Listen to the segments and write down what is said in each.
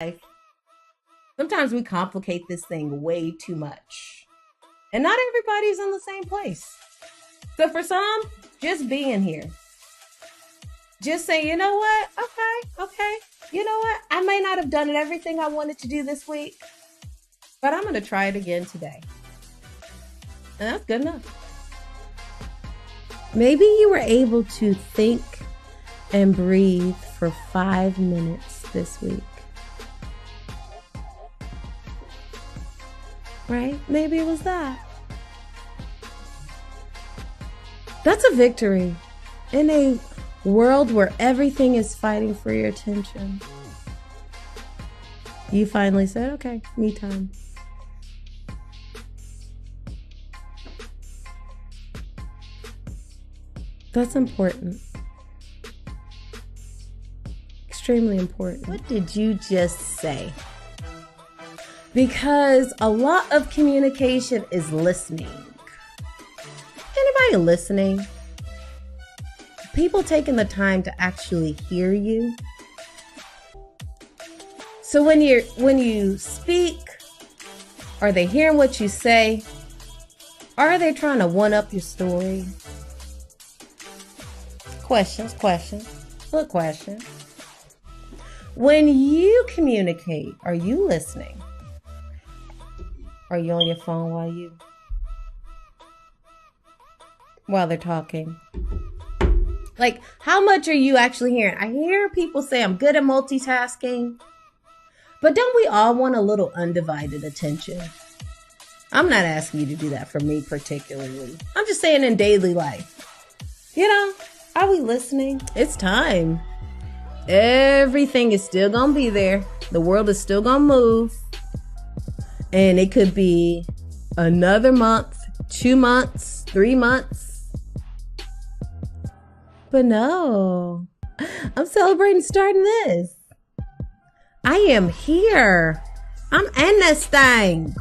life, sometimes we complicate this thing way too much. And not everybody's in the same place. So for some, just being here. Just say, you know what? Okay. You know what? I may not have done everything I wanted to do this week, but I'm going to try it again today. And that's good enough. Maybe you were able to think and breathe for 5 minutes this week. Right? Maybe it was that. That's a victory in a world where everything is fighting for your attention. You finally said, okay, me time. That's important. Extremely important. What did you just say? Because a lot of communication is listening. Anybody listening? People taking the time to actually hear you. So when you speak, are they hearing what you say? Are they trying to one up your story? Questions. Good question. When you communicate, are you listening? Are you on your phone while they're talking? Like, how much are you actually hearing? I hear people say I'm good at multitasking, but don't we all want a little undivided attention? I'm not asking you to do that for me particularly. I'm just saying in daily life. Are we listening? It's time. Everything is still gonna be there. The world is still gonna move. And it could be another month, 2 months, 3 months. But no, I'm celebrating starting this. I am here. I'm in this thing.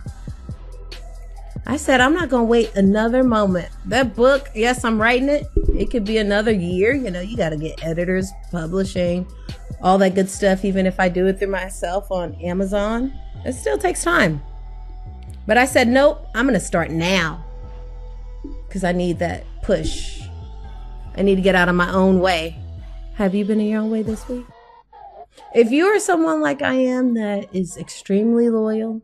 I said, I'm not going to wait another moment. That book, yes, I'm writing it. It could be another year. You got to get editors, publishing, all that good stuff. Even if I do it through myself on Amazon, it still takes time. But I said, nope, I'm going to start now because I need that push. I need to get out of my own way. Have you been in your own way this week? If you are someone like I am that is extremely loyal,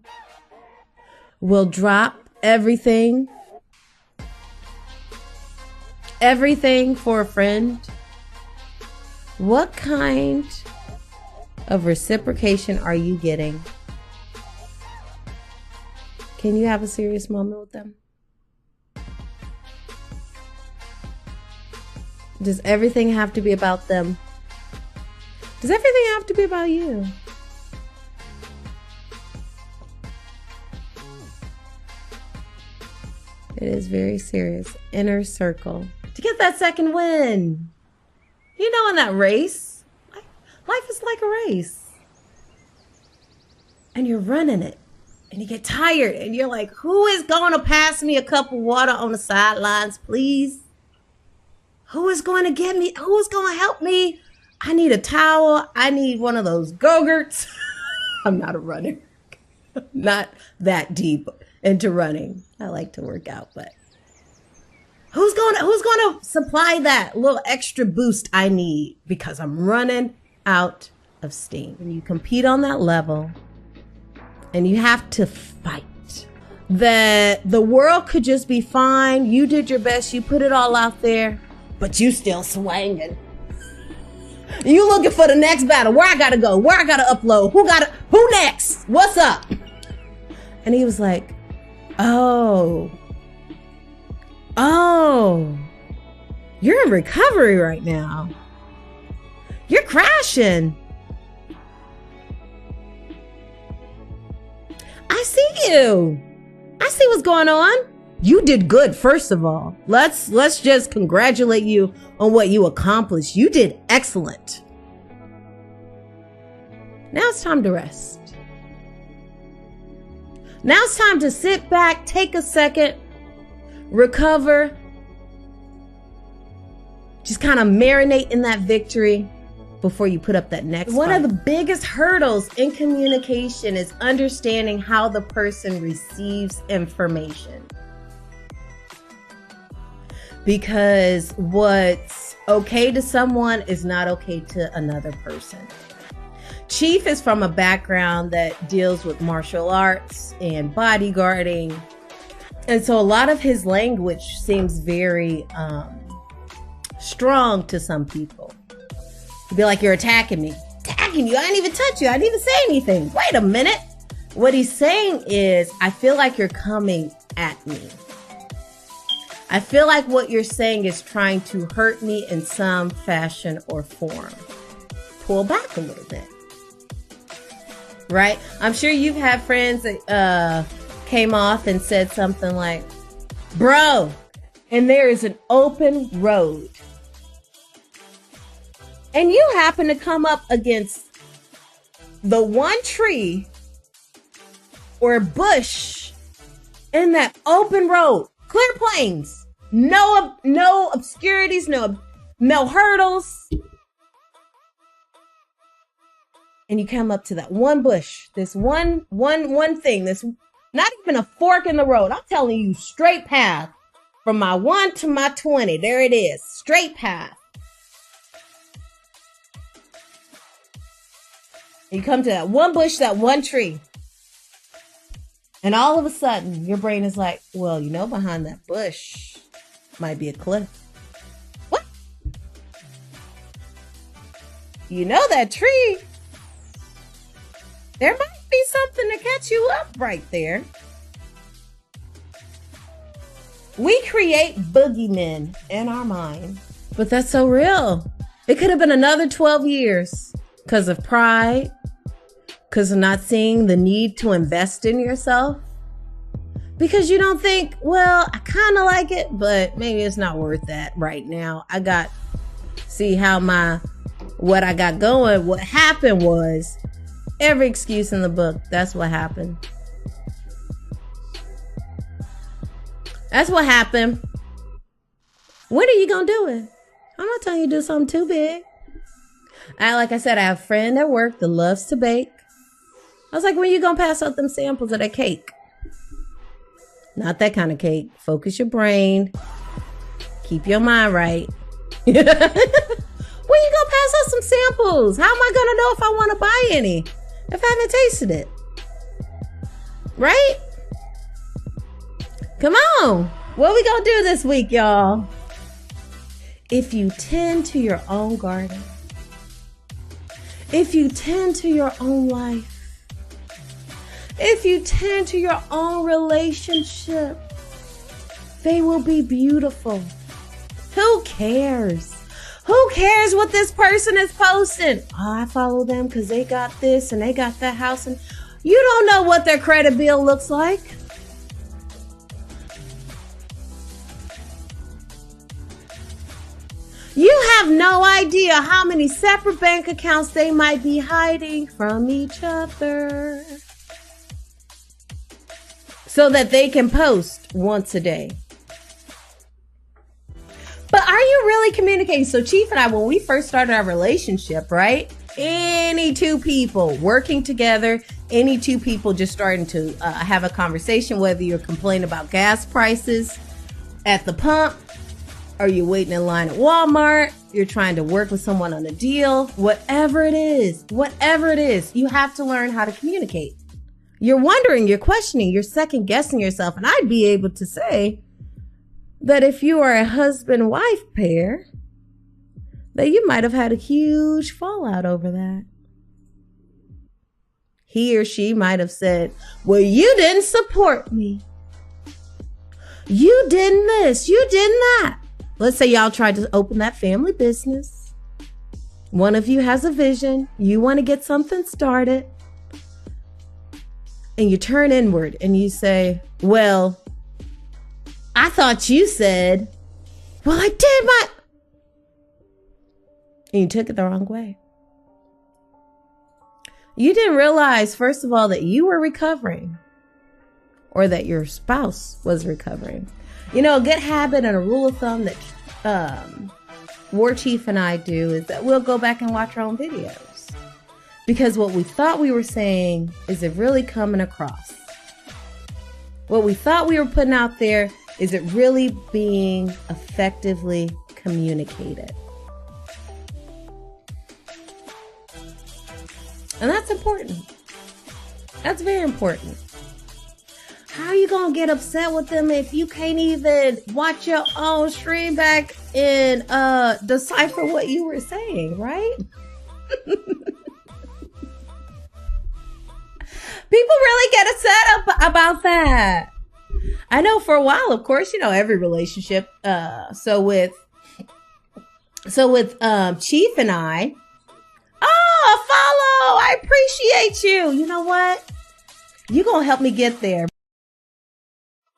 will drop everything for a friend, what kind of reciprocation are you getting? Can you have a serious moment with them? Does everything have to be about them? Does everything have to be about you? It is very serious. Inner circle. To get that second win. In that race, life is like a race. And you're running it. And you get tired. And you're like, who is going to pass me a cup of water on the sidelines, please? Who is going to get me? Who is going to help me? I need a towel. I need one of those Go-Gurts. I'm not a runner. Not that deep into running. I like to work out, but who's going to supply that little extra boost I need because I'm running out of steam? When you compete on that level and you have to fight, that the world could just be fine. You did your best. You put it all out there, but you still swinging. You looking for the next battle. Where I gotta go? Where I gotta upload? Who next? What's up? And he was like, Oh, you're in recovery right now. You're crashing. I see you. I see what's going on. You did good, first of all. Let's just congratulate you on what you accomplished. You did excellent. Now it's time to rest. Now it's time to sit back, take a second, recover, just kind of marinate in that victory, before you put up that next one. One of the biggest hurdles in communication is understanding how the person receives information. Because what's okay to someone is not okay to another person. Chief is from a background that deals with martial arts and bodyguarding. And so a lot of his language seems very strong to some people. He'd be like, you're attacking me. Attacking you? I didn't even touch you. I didn't even say anything. Wait a minute. What he's saying is, I feel like you're coming at me. I feel like what you're saying is trying to hurt me in some fashion or form. Pull back a little bit. Right? I'm sure you've had friends that came off and said something like, bro, and there is an open road. And you happen to come up against the one tree or bush in that open road. Clear plains. No obscurities, no hurdles. And you come up to that one bush, this one thing, this not even a fork in the road. I'm telling you, straight path from my 1 to my 20. There it is, straight path. And you come to that one bush, that one tree. And all of a sudden, your brain is like, well, you know, behind that bush might be a cliff. What? You know that tree? There might be something to catch you up right there. We create boogeymen in our mind. But that's so real. It could have been another 12 years because of pride, because of not seeing the need to invest in yourself. Because you don't think, well, I kind of like it, but maybe it's not worth that right now. See how what I got going. What happened was every excuse in the book. That's what happened. That's what happened. What are you going to do it? I'm not telling you to do something too big. Like I said, I have a friend at work that loves to bake. I was like, when you going to pass out them samples of that cake? Not that kind of cake. Focus your brain. Keep your mind right. When you gonna pass out some samples? How am I gonna know if I want to buy any if I haven't tasted it? Right? Come on. What we gonna do this week, y'all? If you tend to your own garden, if you tend to your own life, if you tend to your own relationship, they will be beautiful. Who cares? Who cares what this person is posting? Oh, I follow them because they got this and they got that house. And you don't know what their credit bill looks like. You have no idea how many separate bank accounts they might be hiding from each other, so that they can post once a day. But are you really communicating? So Chief and I, when we first started our relationship, right? Any two people working together, any two people just starting to have a conversation, whether you're complaining about gas prices at the pump, or you're waiting in line at Walmart, you're trying to work with someone on a deal, whatever it is, you have to learn how to communicate. You're wondering, you're questioning, you're second guessing yourself. And I'd be able to say that if you are a husband-wife pair, that you might have had a huge fallout over that. He or she might have said, well, you didn't support me. You did this, you did that. Let's say y'all tried to open that family business. One of you has a vision. You want to get something started. And you turn inward and you say, well, I thought you said, well, I did and you took it the wrong way. You didn't realize, first of all, that you were recovering or that your spouse was recovering. You know, a good habit and a rule of thumb that War Chief and I do is that we'll go back and watch our own videos. Because what we thought we were saying, is it really coming across? What we thought we were putting out there, is it really being effectively communicated? And that's important. That's very important. How are you going to get upset with them if you can't even watch your own stream back and decipher what you were saying, right? People really get upset about that. I know for a while, of course, you know, every relationship. So with Chief and I, follow, I appreciate you. You know what? You're going to help me get there.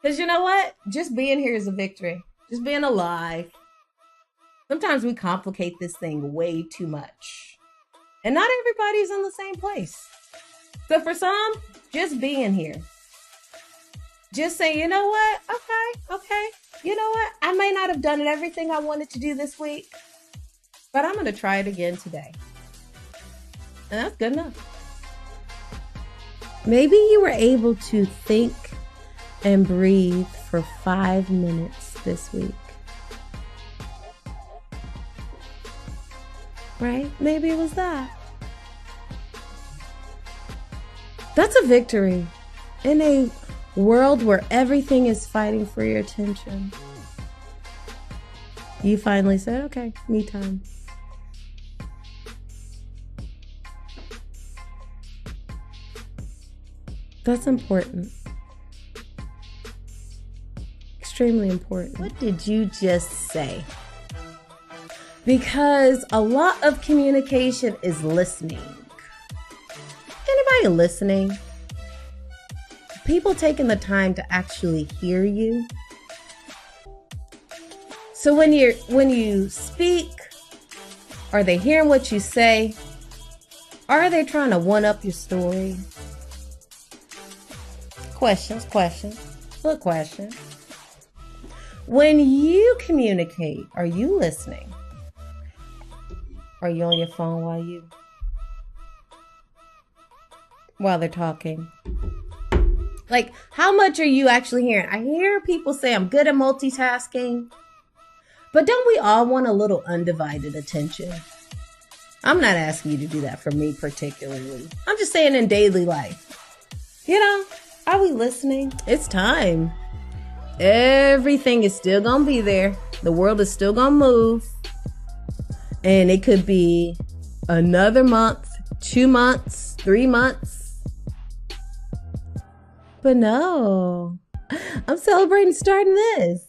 Because you know what? Just being here is a victory. Just being alive. Sometimes we complicate this thing way too much. And not everybody's in the same place. So for some, just being here. Just saying, you know what? Okay. You know what? I may not have done everything I wanted to do this week, but I'm going to try it again today. And that's good enough. Maybe you were able to think and breathe for 5 minutes this week. Right? Maybe it was that. That's a victory in a world where everything is fighting for your attention. You finally said, okay, me time. That's important. Extremely important. What did you just say? Because a lot of communication is listening. Anybody listening? People taking the time to actually hear you. So when you speak, are they hearing what you say? Are they trying to one up your story? Questions. Good question. When you communicate, are you listening? Are you on your phone while they're talking? Like, how much are you actually hearing? I hear people say I'm good at multitasking, but don't we all want a little undivided attention? I'm not asking you to do that for me particularly. I'm just saying in daily life. You know, are we listening? It's time. Everything is still gonna be there. The world is still gonna move. And it could be another month, 2 months, 3 months. But no, I'm celebrating starting this.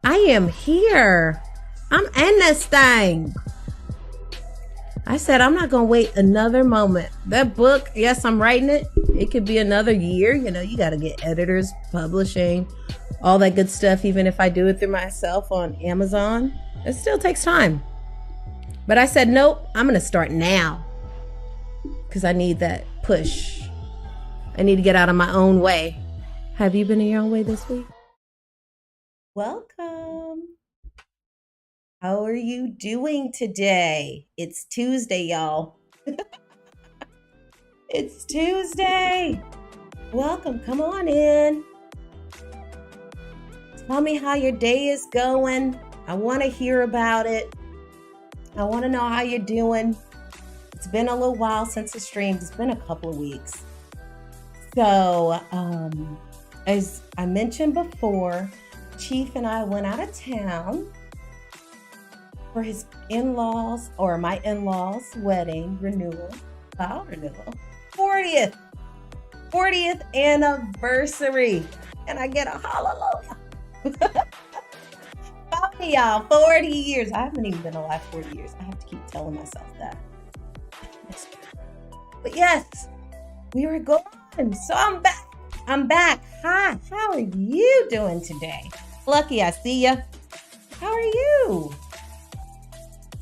I am here. I'm in this thing. I said, I'm not going to wait another moment. That book, yes, I'm writing it. It could be another year. You know, you got to get editors, publishing, all that good stuff. Even if I do it through myself on Amazon, it still takes time. But I said, nope, I'm going to start now because I need that push. I need to get out of my own way. Have you been in your own way this week? Welcome. How are you doing today? It's Tuesday, y'all. It's Tuesday. Welcome. Come on in. Tell me how your day is going. I want to hear about it. I want to know how you're doing. It's been a little while since I streamed. It's been a couple of weeks. So, as I mentioned before, Chief and I went out of town for his in-laws, or my in-laws' wedding vow renewal, 40th anniversary. And I get a hallelujah. 40, y'all, 40 years. I haven't even been alive 40 years. I have to keep telling myself that. But yes, we were going. So I'm back. Hi, how are you doing today? Lucky I see ya. How are you?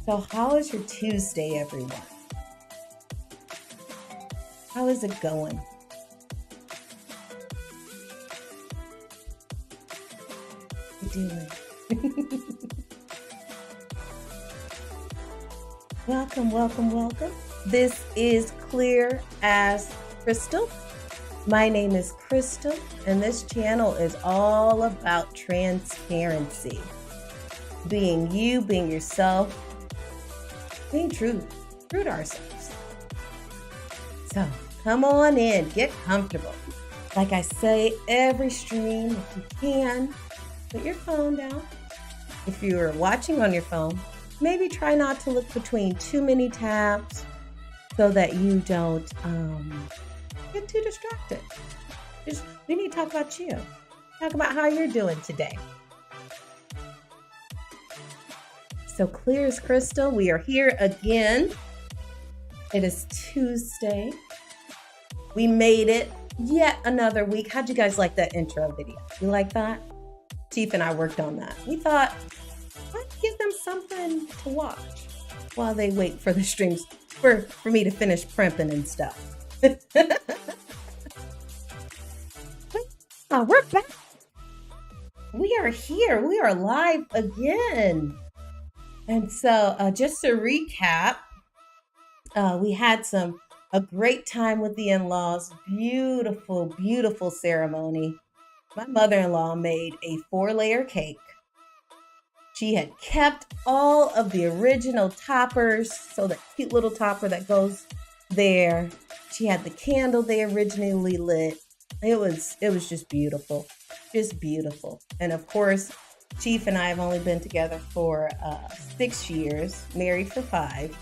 So how is your Tuesday, everyone? How is it going? You doing? Welcome, welcome, welcome. This is Clear as Crystal. My name is Crystal, and this channel is all about transparency. Being you, being yourself, being true to ourselves. So come on in, get comfortable. Like I say every stream, if you can, put your phone down. If you're watching on your phone, maybe try not to look between too many tabs so that you don't get too distracted. We need to talk about you. Talk about how you're doing today. So clear as crystal, we are here again. It is Tuesday. We made it yet another week. How'd you guys like that intro video? You like that? Chief and I worked on that. We thought, let's give them something to watch while they wait for the streams for me to finish primping and stuff. We're back. We are here. We are live again. And so just to recap, we had a great time with the in-laws. Beautiful, beautiful ceremony. My mother-in-law made a 4-layer cake. She had kept all of the original toppers, so that cute little topper that goes there. She had the candle they originally lit. It was just beautiful, And of course, Chief and I have only been together for 6 years, married for 5,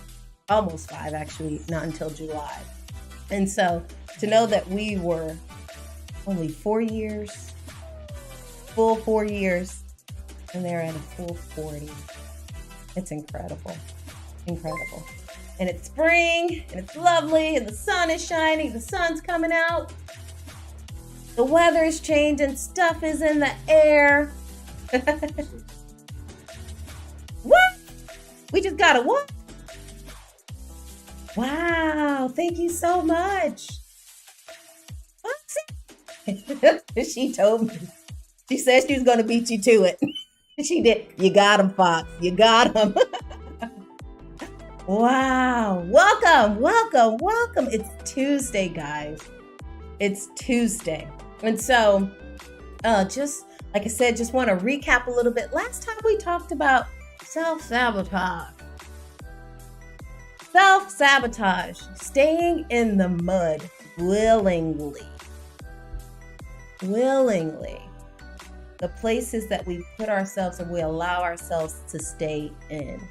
almost 5 actually, not until July. And so to know that we were only 4 years, full 4 years, and they're at a full 40. It's incredible. Incredible. And it's spring, and it's lovely, and the sun is shining, the sun's coming out. The weather is changing, stuff is in the air. What? We just got a what? Wow, thank you so much. She told me. She said she was going to beat you to it. She did. You got him, Fox. You got him. Wow. Welcome, welcome, welcome. It's Tuesday, guys. It's Tuesday. And so, just like I said, just want to recap a little bit. Last time we talked about self-sabotage. Self-sabotage. Staying in the mud willingly. Willingly. The places that we put ourselves and we allow ourselves to stay in.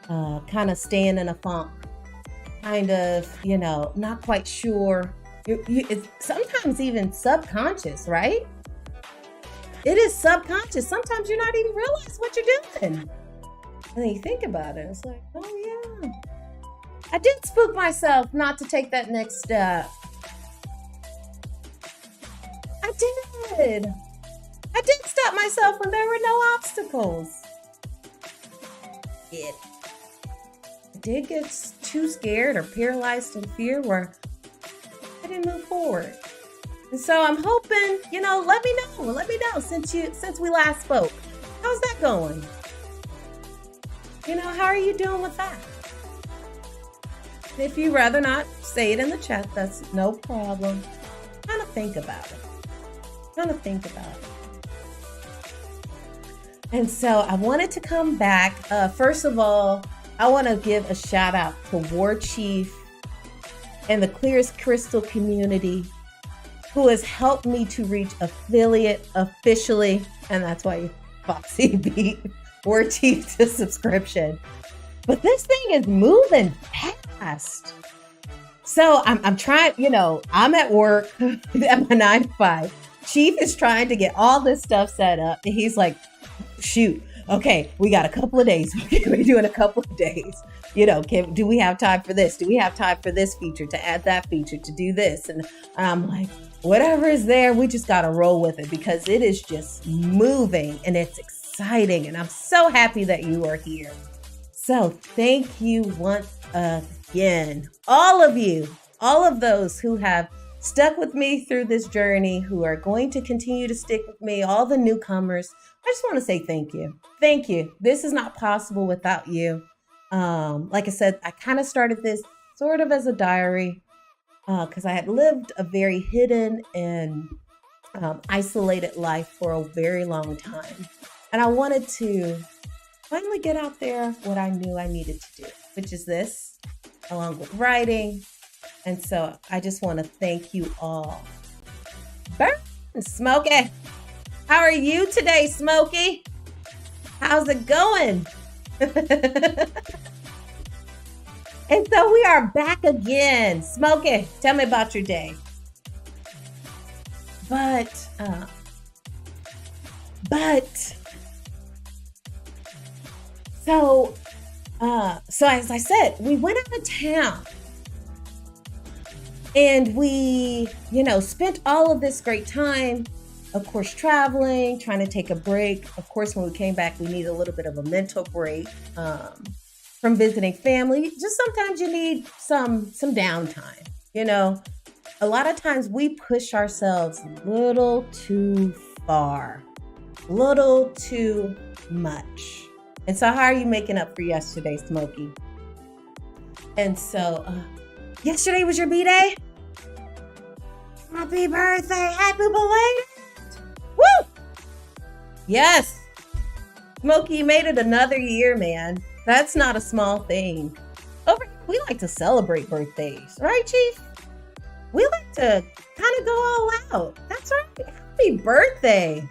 Kind of staying in a funk. Kind of, not quite sure. It's sometimes even subconscious, right? It is subconscious. Sometimes you're not even realize what you're doing. And then you think about it. It's like, oh yeah. I did spook myself not to take that next step. I did stop myself when there were no obstacles. I did get too scared or paralyzed in fear where I didn't move forward. And so I'm hoping, let me know since we last spoke. How's that going? How are you doing with that? If you'd rather not say it in the chat, that's no problem. Kind of think about it. And so I wanted to come back. First of all, I want to give a shout out to War Chief and the Clear as Crystal community who has helped me to reach affiliate officially. And that's why Foxy beat War Chief to subscription. But this thing is moving fast. So I'm trying, I'm at work at my 9 to 5. Chief is trying to get all this stuff set up. And he's like, shoot, okay, we got a couple of days. We're doing a couple of days. Do we have time for this? Do we have time for this feature, to add that feature, to do this? And I'm like, whatever is there, we just got to roll with it because it is just moving and it's exciting. And I'm so happy that you are here. So thank you once again, all of you, all of those who have stuck with me through this journey, who are going to continue to stick with me, all the newcomers. I just want to say thank you. Thank you. This is not possible without you. Like I said, I kind of started this sort of as a diary because I had lived a very hidden and isolated life for a very long time. And I wanted to finally get out there what I knew I needed to do, which is this, along with writing. And so I just want to thank you all. Burn, Smokey. How are you today, Smokey? How's it going? And so we are back again. Smokey, tell me about your day. But so as I said, we went out of town and we, spent all of this great time, of course, traveling, trying to take a break. Of course, when we came back, we needed a little bit of a mental break from visiting family. Just sometimes you need some downtime, A lot of times we push ourselves a little too far, a little too much. And so how are you making up for yesterday, Smokey? And so yesterday was your B-Day? Happy birthday, happy belated. Woo! Yes. Smokey, you made it another year, man. That's not a small thing. Over here, we like to celebrate birthdays, right, Chief? We like to kind of go all out. That's right. Happy birthday.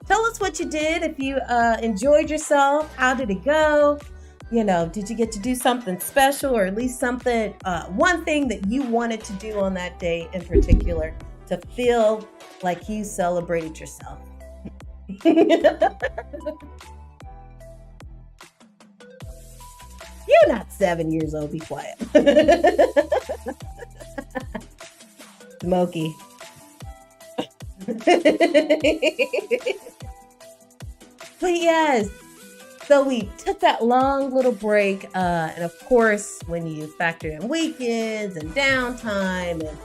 Tell us what you did. If you enjoyed yourself, how did it go? Did you get to do something special, or at least something, one thing that you wanted to do on that day in particular to feel like you celebrated yourself? You're not 7 years old. Be quiet. Smokey. But yes, so we took that long little break. And of course, when you factor in weekends and downtime, and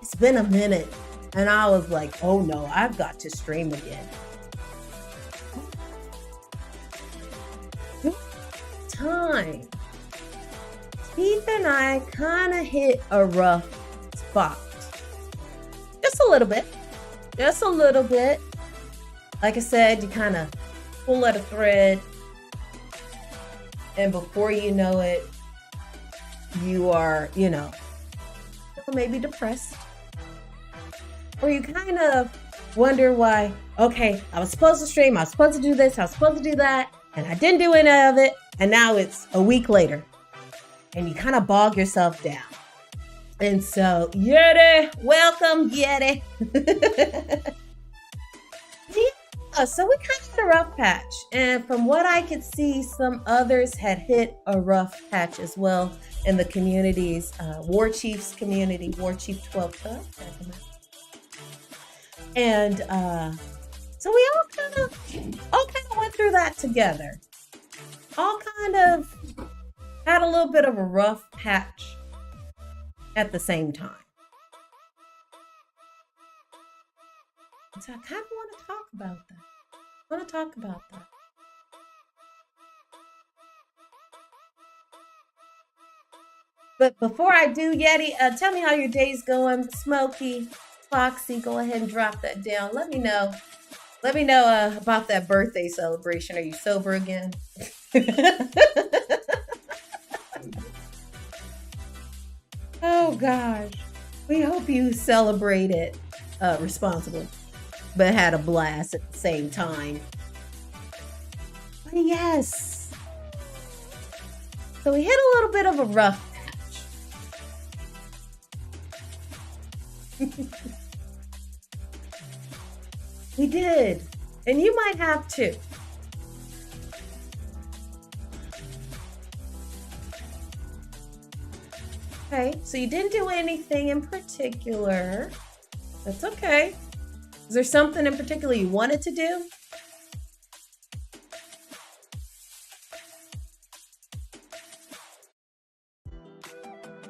it's been a minute, and I was like, oh no, I've got to stream again. Time. Keith and I kind of hit a rough spot. Just a little bit. Like I said, you kind of pull at a thread, and before you know it, you are, maybe depressed. Or you kind of wonder why, okay, I was supposed to stream, I was supposed to do this, I was supposed to do that, and I didn't do any of it, and now it's a week later. And you kind of bog yourself down. And so, Yeti, welcome, Yeti. Yeah, so we kind of hit a rough patch. And from what I could see, some others had hit a rough patch as well in the communities, War Chiefs community, War Chief 12 Club. And so we all kind of went through that together. All kind of had a little bit of a rough patch at the same time. So I kind of want to talk about that. But before I do, Yeti, tell me how your day's going. Smokey, Foxy, go ahead and drop that down. Let me know about that birthday celebration. Are you sober again? Oh gosh, we hope you celebrated responsibly, but had a blast at the same time. But yes, so we hit a little bit of a rough patch. We did, and you might have too. Okay, so you didn't do anything in particular. That's okay. Is there something in particular you wanted to do?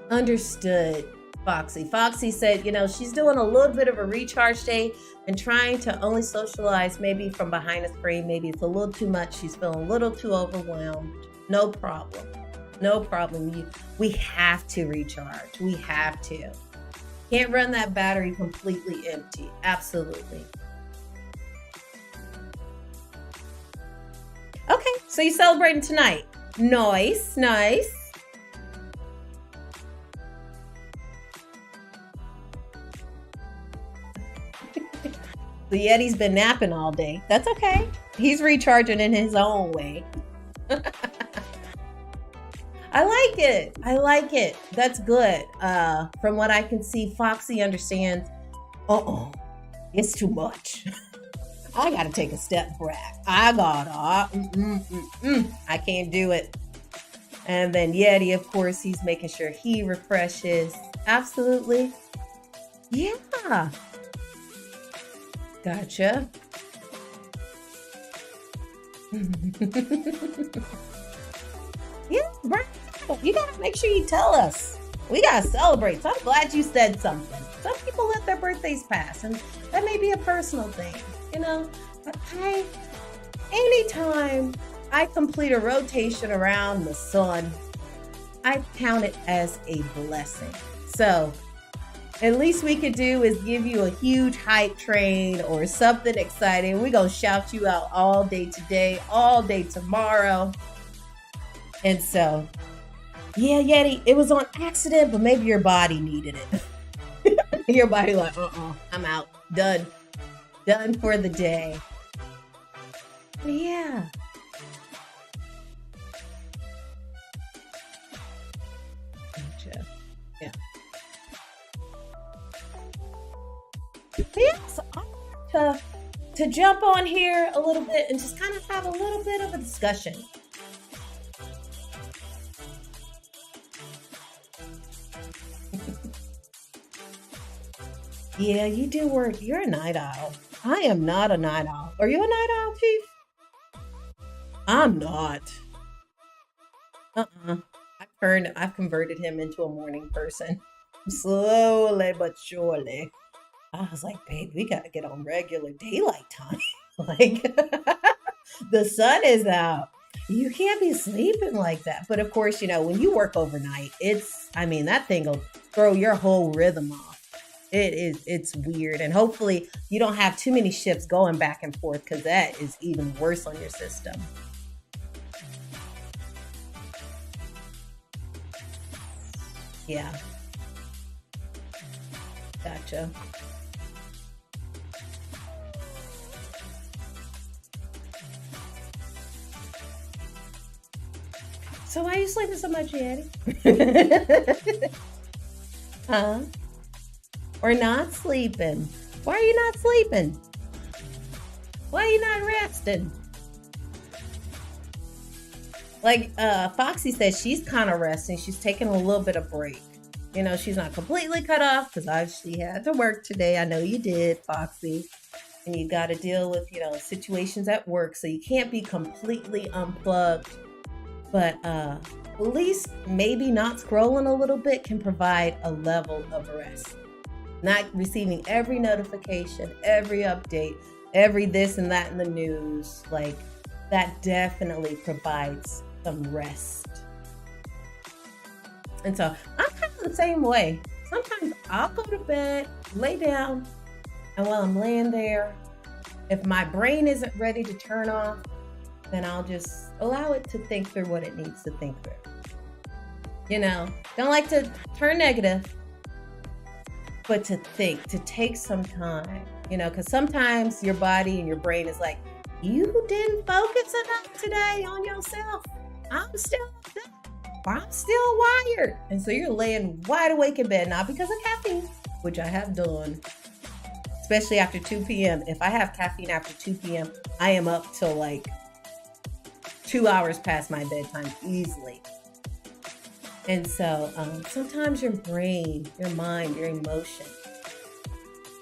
Understood, Foxy. Foxy said, she's doing a little bit of a recharge day and trying to only socialize maybe from behind a screen. Maybe it's a little too much. She's feeling a little too overwhelmed. No problem. No problem. We have to recharge. We have to. Can't run that battery completely empty. Absolutely. Okay, so you celebrating tonight. Nice, nice. The Yeti's been napping all day. That's okay. He's recharging in his own way. I like it. I like it. That's good. From what I can see, Foxy understands. It's too much. I gotta take a step back. I can't do it. And then Yeti, of course, he's making sure he refreshes. Absolutely. Yeah. Gotcha. Yeah, right. You gotta make sure you tell us. We gotta celebrate. So I'm glad you said something. Some people let their birthdays pass, and that may be a personal thing, you know. But anytime I complete a rotation around the sun, I count it as a blessing. So at least we could do is give you a huge hype train or something exciting. We're gonna shout you out all day today, all day tomorrow. And so, yeah, Yeti, it was on accident, but maybe your body needed it. Your body like, I'm out. Done. Done for the day. But yeah. Gotcha. Yeah. But yeah, so I want to jump on here a little bit and just kind of have a little bit of a discussion. Yeah, you do work. You're a night owl. I am not a night owl. Are you a night owl, Chief? I'm not. I've converted him into a morning person. Slowly but surely. I was like, babe, we gotta get on regular daylight time. Like, the sun is out. You can't be sleeping like that. But of course, when you work overnight, that thing will throw your whole rhythm off. It's weird. And hopefully you don't have too many shifts going back and forth, because that is even worse on your system. Yeah. Gotcha. So why are you sleeping so much, Yeti? Huh? Or not sleeping? Why are you not sleeping? Why are you not resting? Like Foxy says, she's kind of resting. She's taking a little bit of break. She's not completely cut off, because she had to work today. I know you did, Foxy. And you got to deal with, situations at work. So you can't be completely unplugged. But at least maybe not scrolling a little bit can provide a level of rest. Not receiving every notification, every update, every this and that in the news. Like, that definitely provides some rest. And so I'm kind of the same way. Sometimes I'll go to bed, lay down, and while I'm laying there, if my brain isn't ready to turn off, then I'll just allow it to think through what it needs to think through. Don't like to turn negative, but to think, to take some time, because sometimes your body and your brain is like, you didn't focus enough today on yourself. I'm still wired. And so you're laying wide awake in bed, not because of caffeine, which I have done, especially after 2 p.m. If I have caffeine after 2 p.m., I am up till like 2 hours past my bedtime easily. And so sometimes your brain, your mind, your emotion,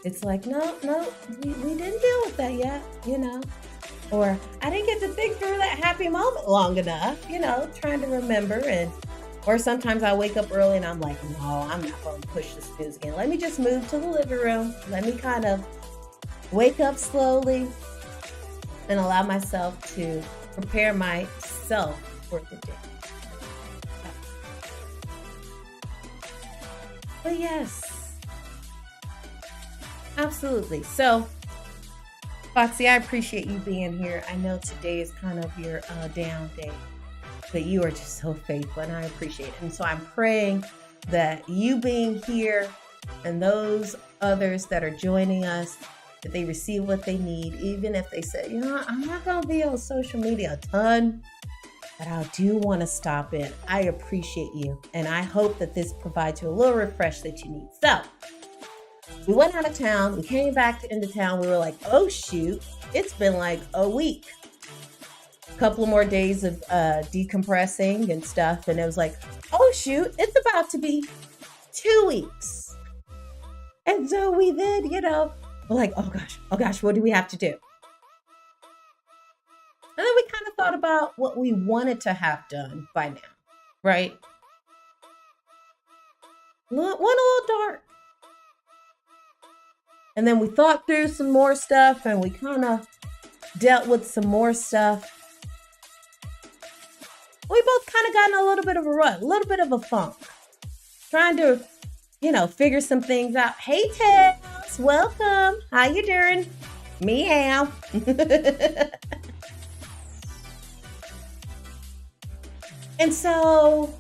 it's like, no, we didn't deal with that yet, or I didn't get to think through that happy moment long enough, trying to remember. Or sometimes I wake up early and I'm like, no, I'm not going to push the snooze again. Let me just move to the living room. Let me kind of wake up slowly and allow myself to prepare myself for the day. But yes, absolutely. So, Foxy, I appreciate you being here. I know today is kind of your down day, but you are just so faithful, and I appreciate it. And so I'm praying that you being here and those others that are joining us, that they receive what they need, even if they say, I'm not going to be on social media a ton, but I do want to stop in. I appreciate you, and I hope that this provides you a little refresh that you need. So we went out of town. We came back into town. We were like, oh, shoot, it's been like a week. A couple of more days of decompressing and stuff. And it was like, oh, shoot, it's about to be 2 weeks. And so we then, we're like, oh gosh, what do we have to do? And then we kind of thought about what we wanted to have done by now, right? Went a little dark. And then we thought through some more stuff, and we kind of dealt with some more stuff. We both kind of got in a little bit of a rut, a little bit of a funk. Trying to, figure some things out. Hey, Tess, welcome. How you doing? Meow. And so,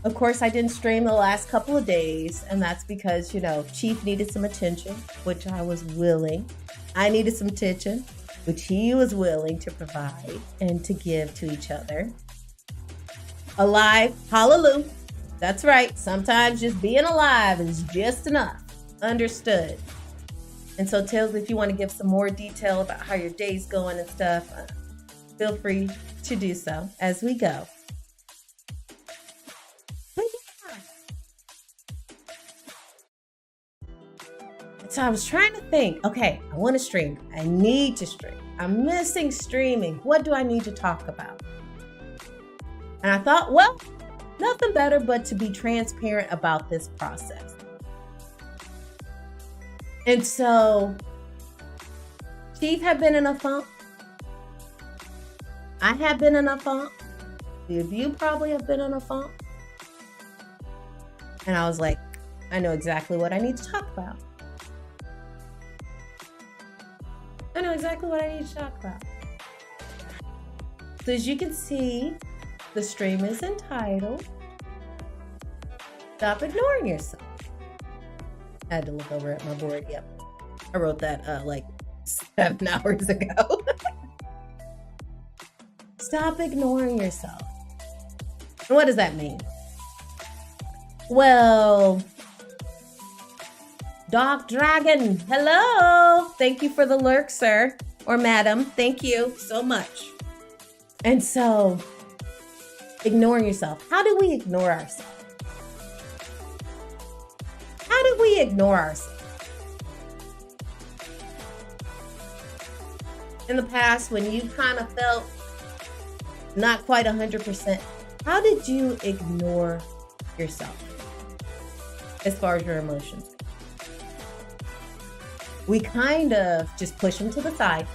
of course, I didn't stream the last couple of days, and that's because, Chief needed some attention, which I was willing. I needed some attention, which he was willing to provide and to give to each other. Alive, hallelujah. That's right. Sometimes just being alive is just enough. Understood. And so, Tails, if you want to give some more detail about how your day's going and stuff, feel free to do so as we go. So I was trying to think, okay, I want to stream. I need to stream. I'm missing streaming. What do I need to talk about? And I thought, well, nothing better but to be transparent about this process. And so Chief had been in a funk. I have been in a funk. Few of you probably have been in a funk. And I was like, I know exactly what I need to talk about. I know exactly what I need to talk about. So as you can see, the stream is entitled, Stop Ignoring Yourself. I had to look over at my board. Yep. I wrote that like 7 hours ago. Stop ignoring yourself. And what does that mean? Well, Doc Dragon, hello. Thank you for the lurk, sir, or madam. Thank you so much. And so, ignoring yourself. How do we ignore ourselves? How do we ignore ourselves? In the past, when you kind of felt not quite 100%, how did you ignore yourself as far as your emotions? We kind of just push them to the side.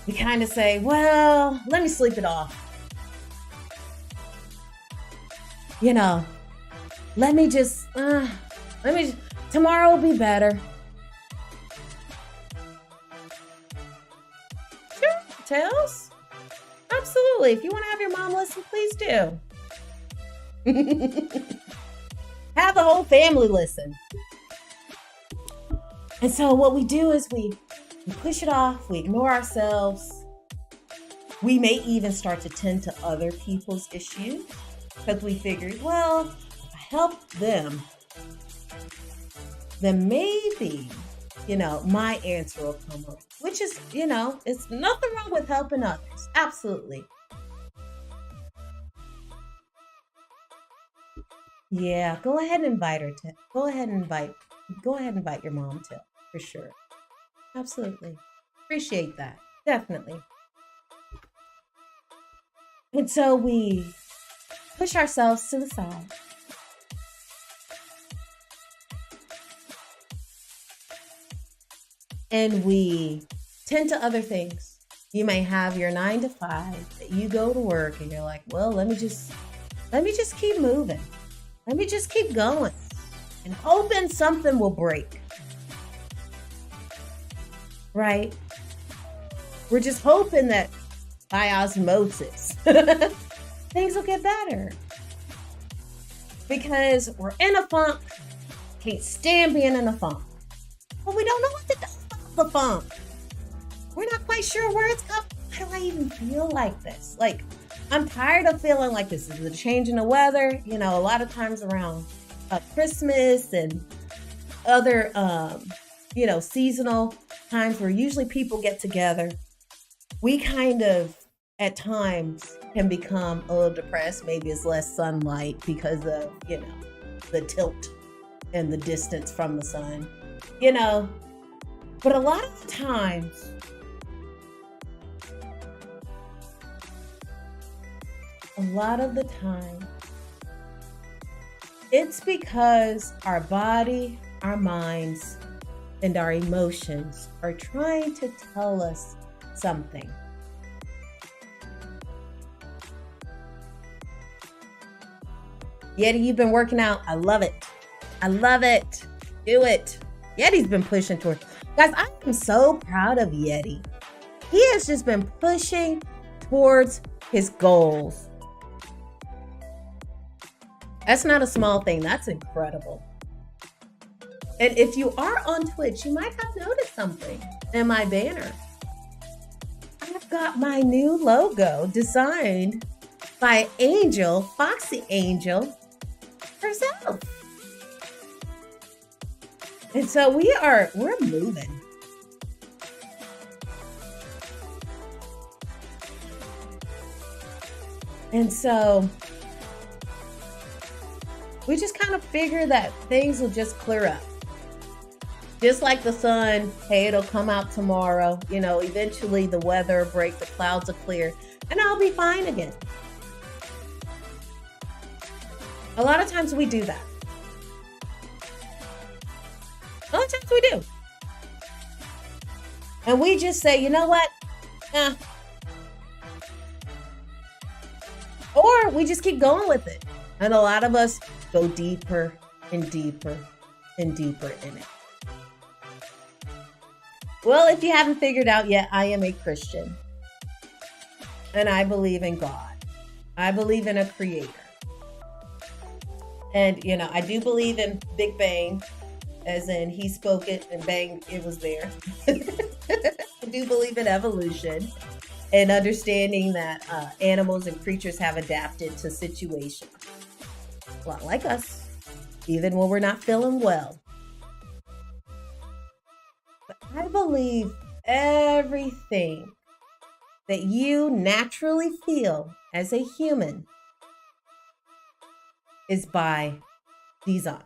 We kind of say, well, let me sleep it off. Tomorrow will be better. Sure, Tails. Absolutely. If you want to have your mom listen, please do. Have the whole family listen. And so what we do is we push it off, we ignore ourselves. We may even start to tend to other people's issues because we figured, well, if I help them, then maybe, my answer will come up. Which is, it's nothing wrong with helping others. Absolutely. Yeah, go ahead and invite her to. Go ahead and invite your mom to, for sure. Absolutely. Appreciate that. Definitely. And so we push ourselves to the side. And we tend to other things. You may have your 9 to 5 that you go to work and you're like, well, let me just let me just keep moving. Let me just keep going and hoping something will break. Right? We're just hoping that by osmosis, things will get better. Because we're in a funk, can't stand being in a funk. But we don't know what to do about the funk. We're not quite sure where it's coming. Why do I even feel like this? Like, I'm tired of feeling like this is a change in the weather. You know, a lot of times around Christmas and other, seasonal times where usually people get together, we kind of, at times, can become a little depressed. Maybe it's less sunlight because of, the tilt and the distance from the sun, But a lot of the times, it's because our body, our minds, and our emotions are trying to tell us something. Yeti, you've been working out. I love it. Do it. Yeti's been pushing towards. Guys, I am so proud of Yeti. He has just been pushing towards his goals. That's not a small thing. That's incredible. And if you are on Twitch, you might have noticed something in my banner. I've got my new logo designed by Angel, Foxy Angel herself. And so we're moving. And so we just kind of figure that things will just clear up. Just like the sun, hey, it'll come out tomorrow. Eventually the weather will break, the clouds will clear, and I'll be fine again. A lot of times we do that. A lot of times we do. And we just say, you know what? Or we just keep going with it. And a lot of us go deeper and deeper and deeper in it. Well, if you haven't figured out yet, I am a Christian. And I believe in God. I believe in a creator. And, I do believe in Big Bang, as in he spoke it and bang, it was there. I do believe in evolution and understanding that animals and creatures have adapted to situations. A lot like us, even when we're not feeling well. But I believe everything that you naturally feel as a human is by design.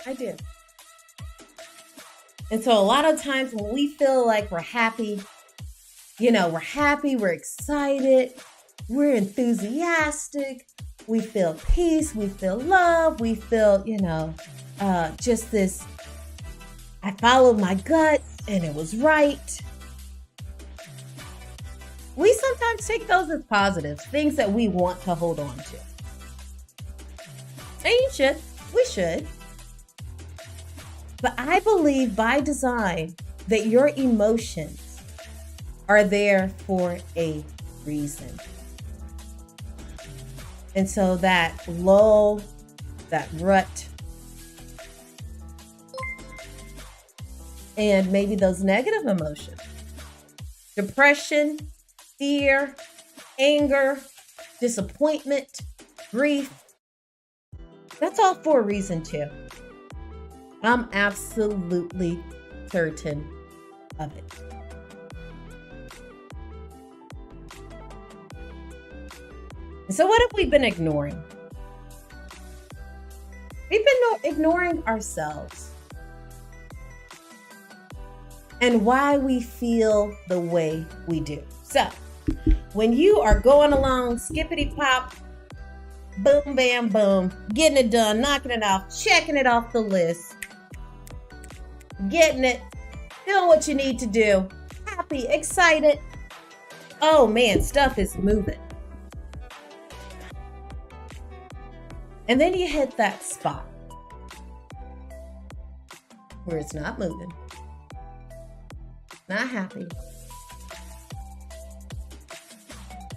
I do. And so a lot of times when we feel like we're happy, we're excited, we're enthusiastic, we feel peace, we feel love, we feel, just this, I followed my gut and it was right. We sometimes take those as positives, things that we want to hold on to. And you should. We should. But I believe by design that your emotions are there for a reason. And so that lull, that rut, and maybe those negative emotions, depression, fear, anger, disappointment, grief, that's all for a reason too. I'm absolutely certain of it. And so what have we been ignoring? We've been ignoring ourselves and why we feel the way we do. So when you are going along, skippity pop, boom, bam, boom, getting it done, knocking it off, checking it off the list, getting it, doing what you need to do, happy, excited. Oh man, stuff is moving. And then you hit that spot where it's not moving, not happy.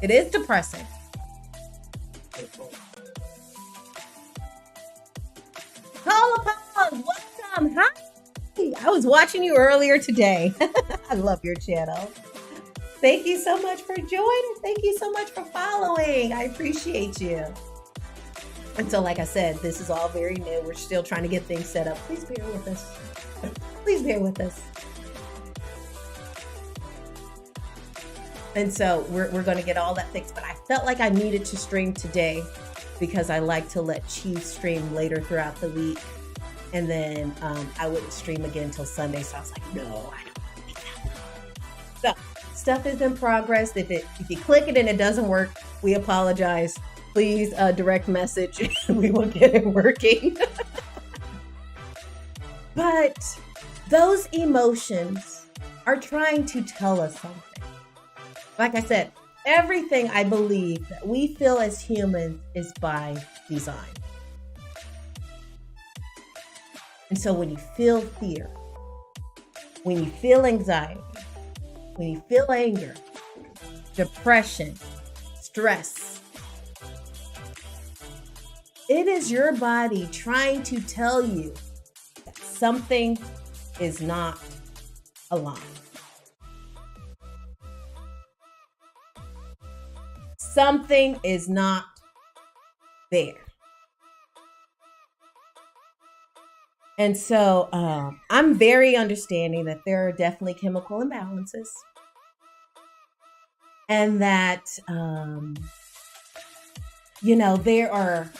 It is depressing. Paula, welcome. Hi. I was watching you earlier today. I love your channel. Thank you so much for joining. Thank you so much for following. I appreciate you. And so, like I said, this is all very new. We're still trying to get things set up. Please bear with us. Please bear with us. And so we're going to get all that fixed. But I felt like I needed to stream today because I like to let Chief stream later throughout the week. And then I wouldn't stream again until Sunday. So I was like, no, I don't want to make that one. So stuff is in progress. If you click it and it doesn't work, we apologize. Please direct message. We will get it working. But those emotions are trying to tell us something. Like I said, everything I believe that we feel as humans is by design. And so when you feel fear, when you feel anxiety, when you feel anger, depression, stress, it is your body trying to tell you that something is not aligned. Something is not there. And so I'm very understanding that there are definitely chemical imbalances. And that, there are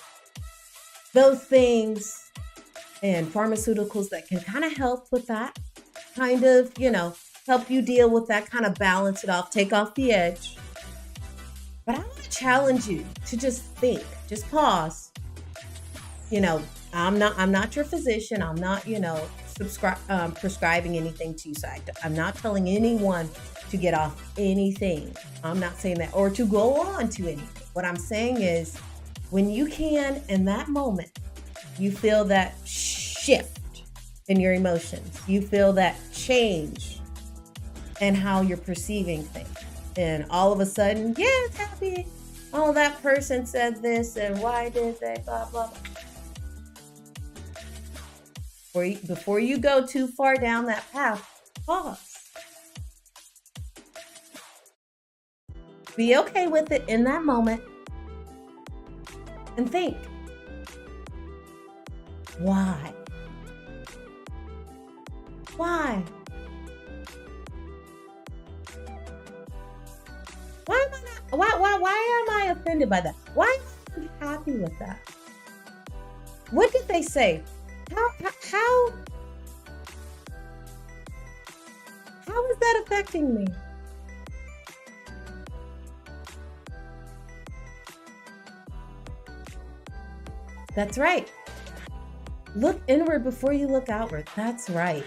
those things and pharmaceuticals that can kind of help with that, kind of, help you deal with that, kind of balance it off, take off the edge. But I want to challenge you to just think, just pause. I'm not your physician. I'm not, prescribing anything to you. So I'm not telling anyone to get off anything. I'm not saying that, or to go on to anything. What I'm saying is, when you can, in that moment, you feel that shift in your emotions. You feel that change in how you're perceiving things. And all of a sudden, yeah, it's happy. Oh, that person said this, and why did they, blah, blah, blah. Before you go too far down that path, pause. Be okay with it in that moment. And think, why? Why? Why am I offended by that? Why am I happy with that? What did they say? How is that affecting me? That's right. Look inward before you look outward. That's right.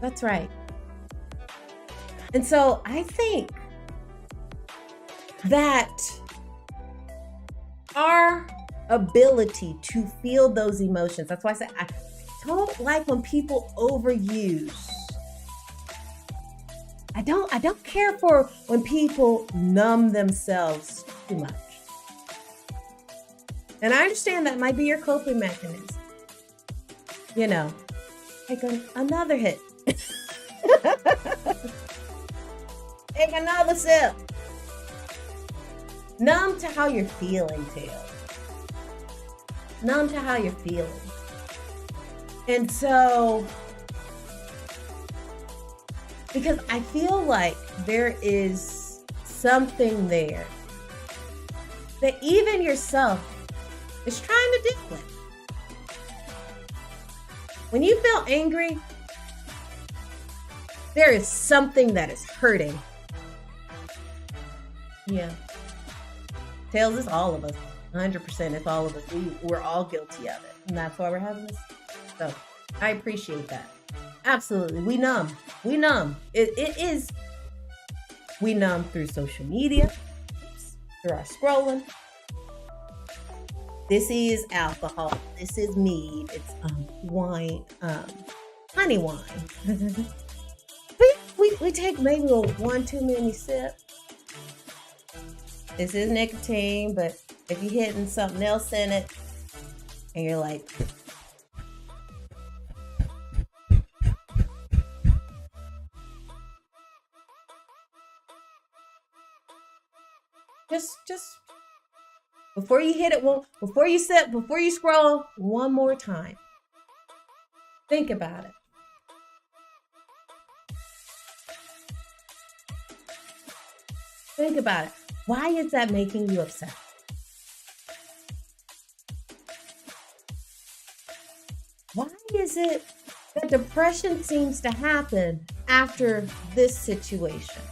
That's right. And so I think that our ability to feel those emotions, that's why I say I don't like when people overuse. I don't care for when people numb themselves too much. And I understand that might be your coping mechanism. Take another hit. Take another sip. Numb to how you're feeling, Tail. Numb to how you're feeling. And so, because I feel like there is something there that even yourself is trying to deal with. When you feel angry, there is something that is hurting. Yeah. Tails is all of us. 100%. It's all of us. We're all guilty of it. And that's why we're having this. So I appreciate that. Absolutely. We numb. It is We numb through social media, through our scrolling. This is alcohol. This is mead. It's wine, honey wine. we take maybe one too many sips. This is nicotine, but if you're hitting something else in it, and you're like, just before you hit it, before you sip, before you scroll, one more time. Think about it. Think about it. Why is that making you upset? Why is it that depression seems to happen after this situation?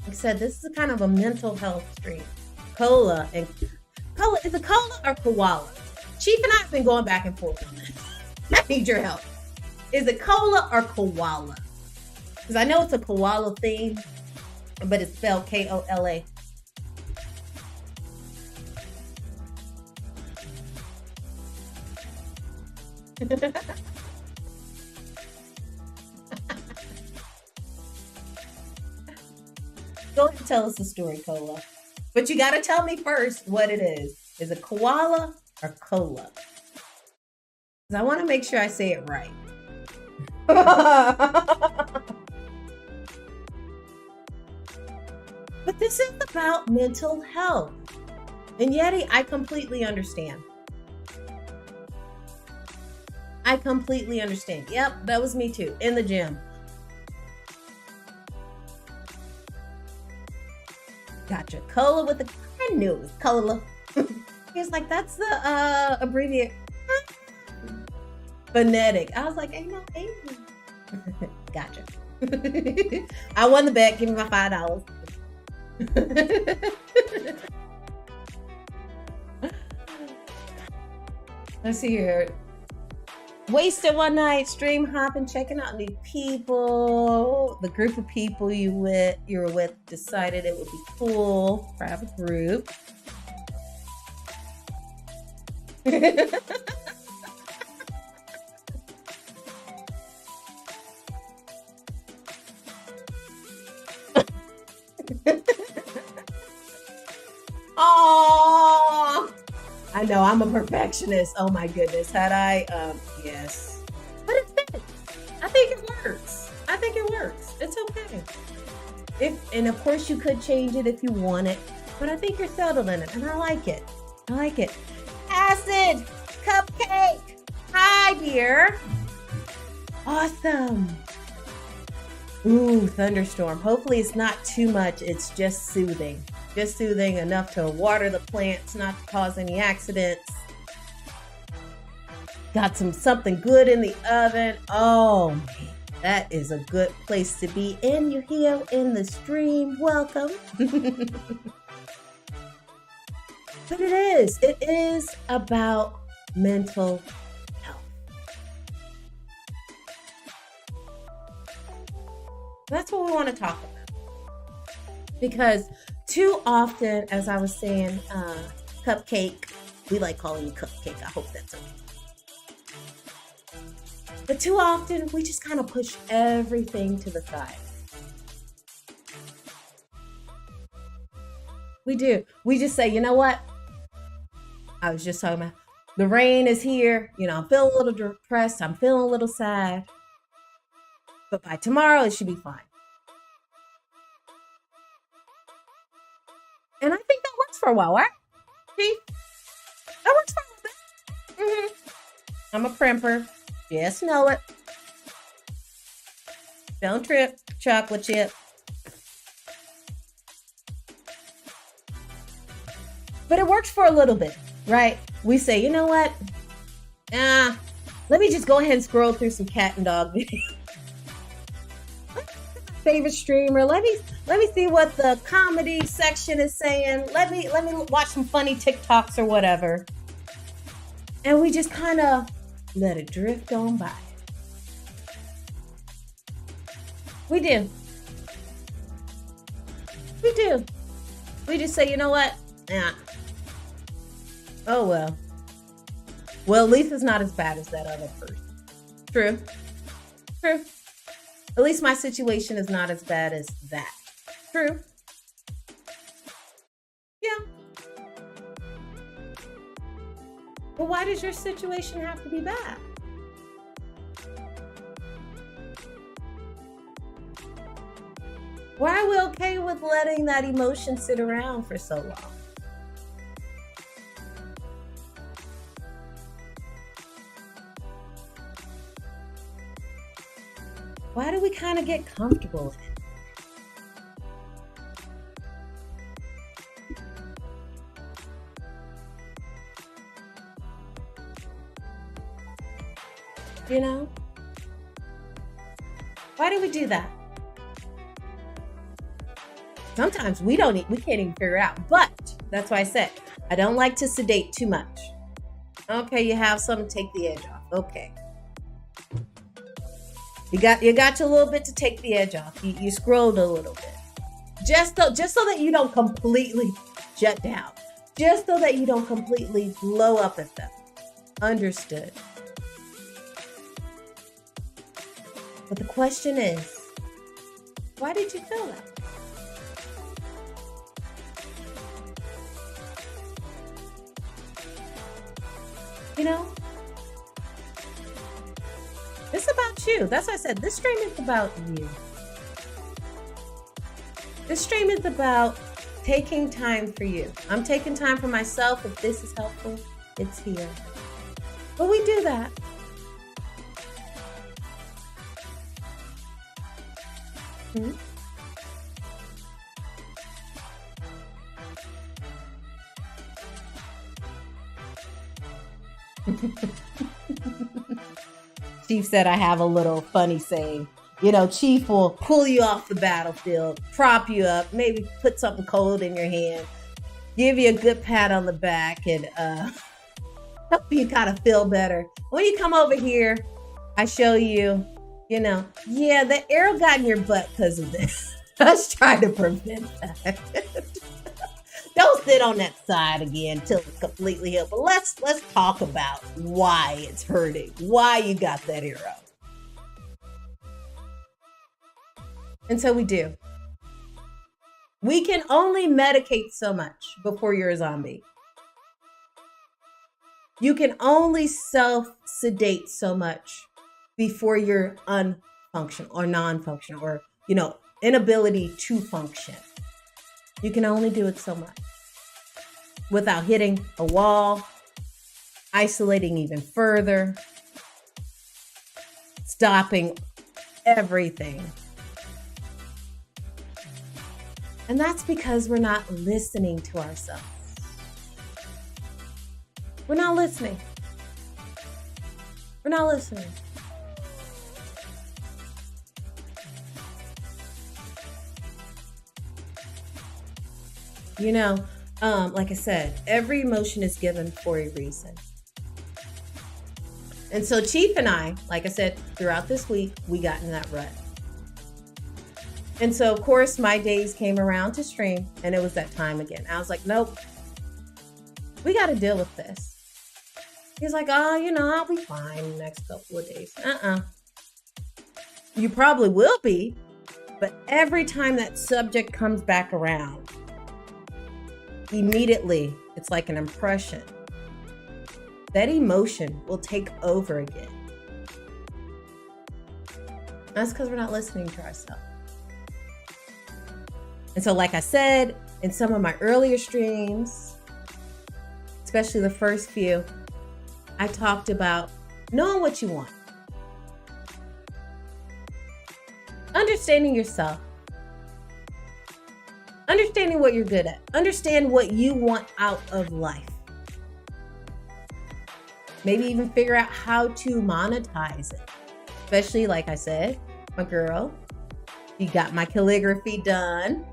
Like I said, this is kind of a mental health stream. Cola, is it cola or koala? Chief and I have been going back and forth on this. I need your help. Is it cola or koala? Because I know it's a koala theme, but it's spelled Kola. Go ahead and tell us the story, Cola. But you got to tell me first what it is. Is it koala or cola? Because I want to make sure I say it right. But this is about mental health. And Yeti, I completely understand. I completely understand. Yep, that was me too, in the gym. Gotcha. Cola with the, I knew it was cola. He was like, that's the abbreviate. Phonetic. I was like, ain't no Asian. Gotcha. I won the bet. Give me my $5. Let's see here. Wasted one night, stream hopping, checking out new people. The group of people you were with decided it would be cool to have a group. Oh, I know I'm a perfectionist. Oh my goodness. Had I, yes. But it fits. I think it works. I think it works. It's okay. And of course you could change it if you want it, but I think you're settled in it and I like it. I like it. Acid cupcake. Hi, dear. Awesome. Ooh, thunderstorm. Hopefully it's not too much. It's just soothing. Just soothing enough to water the plants, not to cause any accidents. Got something good in the oven. Oh, man, that is a good place to be. And you're here in the stream. Welcome. But it is about mental health. That's what we want to talk about. Because too often, as I was saying, cupcake, we like calling you cupcake. I hope that's okay. But too often, we just kind of push everything to the side. We do. We just say, you know what? I was just talking about the rain is here. You know, I'm feeling a little depressed. I'm feeling a little sad. But by tomorrow, it should be fine. And I think that works for a while, right? See? That works for a little bit. I'm a primper. Just know it. Don't trip. Chocolate chip. But it works for a little bit, right? We say, you know what? Let me just go ahead and scroll through some cat and dog videos. Favorite streamer. Let me see what the comedy section is saying. Let me watch some funny TikToks or whatever. And we just kind of let it drift on by. We do. We do. We just say, you know what? Yeah. Oh, well. Well, at least it's not as bad as that other person. True. True. At least my situation is not as bad as that. True. Yeah. But why does your situation have to be bad? Why are we okay with letting that emotion sit around for so long? Why do we kind of get comfortable in it? You know? Why do we do that? Sometimes we can't even figure it out. But that's why I said, I don't like to sedate too much. Okay, you have something, take the edge off. Okay. You got you a little bit to take the edge off. You scrolled a little bit. Just so that you don't completely shut down. Just so that you don't completely blow up at them. Understood. But the question is, why did you feel that? You know? It's about you. That's why I said this stream is about you. This stream is about taking time for you. I'm taking time for myself. If this is helpful, it's here. But we do that. Chief said I have a little funny saying. You know, Chief will pull you off the battlefield, prop you up, maybe put something cold in your hand, give you a good pat on the back, and help you kind of feel better. When you come over here, I show you, you know, yeah, the arrow got in your butt because of this. Let's try to prevent that. Don't sit on that side again until it's completely healed. But let's talk about why it's hurting, why you got that arrow. And so we do. We can only medicate so much before you're a zombie. You can only self-sedate so much before you're unfunctional or non-functional or, you know, inability to function. You can only do it so much without hitting a wall, isolating even further, stopping everything. And that's because we're not listening to ourselves. We're not listening. We're not listening. You know, like I said, every emotion is given for a reason. And so Chief and I, like I said, throughout this week, we got in that rut. And so, of course, my days came around to stream, and it was that time again. I was like, nope, we got to deal with this. He's like, oh, you know, I'll be fine the next couple of days. You probably will be, but every time that subject comes back around, immediately, it's like an impression. That emotion will take over again. That's because we're not listening to ourselves. And so, like I said, in some of my earlier streams, especially the first few, I talked about knowing what you want. Understanding yourself. Understanding what you're good at. Understand what you want out of life. Maybe even figure out how to monetize it. Especially, like I said, my girl, you got my calligraphy done.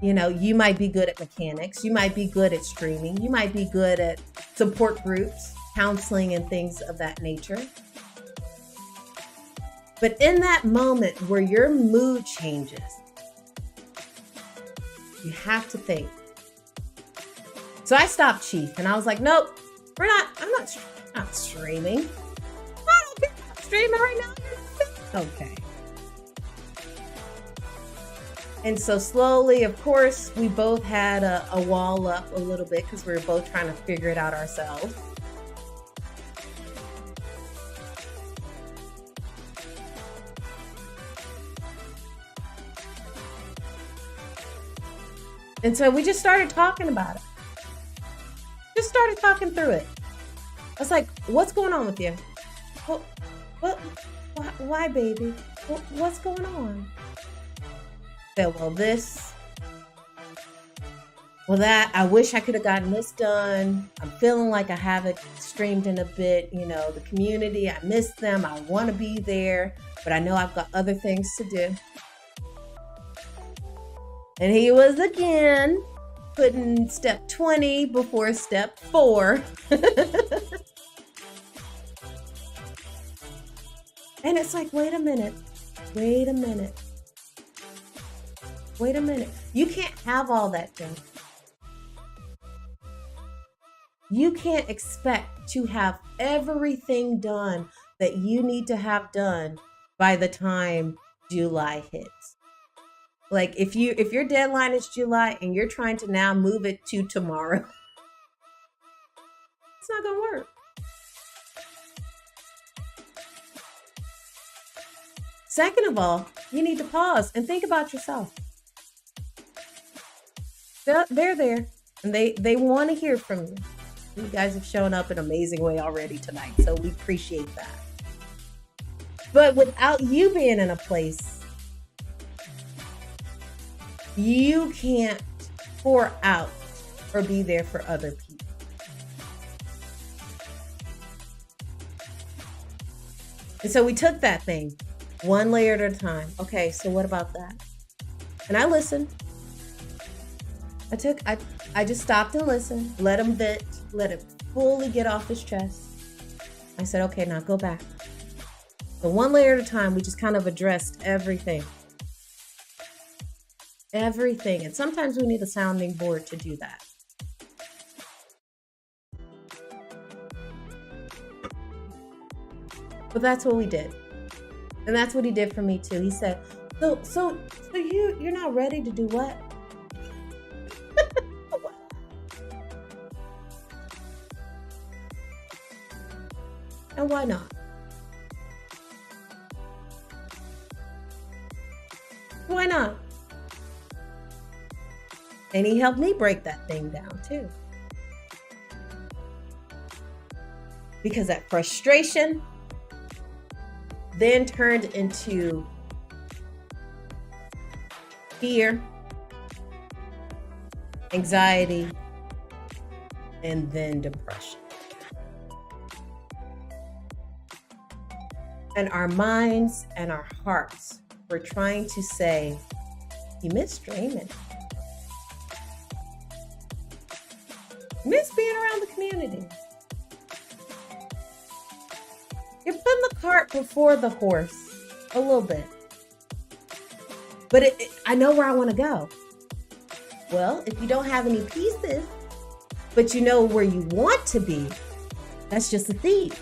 You know, you might be good at mechanics. You might be good at streaming. You might be good at support groups, counseling, and things of that nature. But in that moment where your mood changes, you have to think. So I stopped Chief and I was like, nope, I'm not streaming. I don't care if I'm streaming right now. Okay. And so slowly, of course, we both had a wall up a little bit because we were both trying to figure it out ourselves. And so we just started talking about it. Just started talking through it. I was like, what's going on with you? Why, baby? What's going on? Said, well, this, well, that, I wish I could have gotten this done. I'm feeling like I haven't streamed in a bit. You know, the community, I miss them. I want to be there, but I know I've got other things to do. And he was again putting step 20 before step 4. And it's like, wait a minute. You can't have all that done. You can't expect to have everything done that you need to have done by the time July hits. Like if your deadline is July and you're trying to now move it to tomorrow, it's not gonna work. Second of all, you need to pause and think about yourself. They're there and they want to hear from you. You guys have shown up in an amazing way already tonight, so we appreciate that. But without you being in a place, you can't pour out or be there for other people. And so we took that thing one layer at a time. Okay, so what about that? And I listened. I just stopped and listened, let him vent, let it fully get off his chest. I said, okay, now go back. So one layer at a time, we just kind of addressed everything. Everything. And sometimes we need a sounding board to do that. But that's what we did. And that's what he did for me too. He said, so you're not ready to do what? And why not? Why not? And he helped me break that thing down too. Because that frustration then turned into fear, anxiety, and then depression. And our minds and our hearts were trying to say, you miss streaming. You miss being around the community. You're putting the cart before the horse a little bit. But I know where I want to go. Well, if you don't have any pieces, but you know where you want to be, that's just a theme.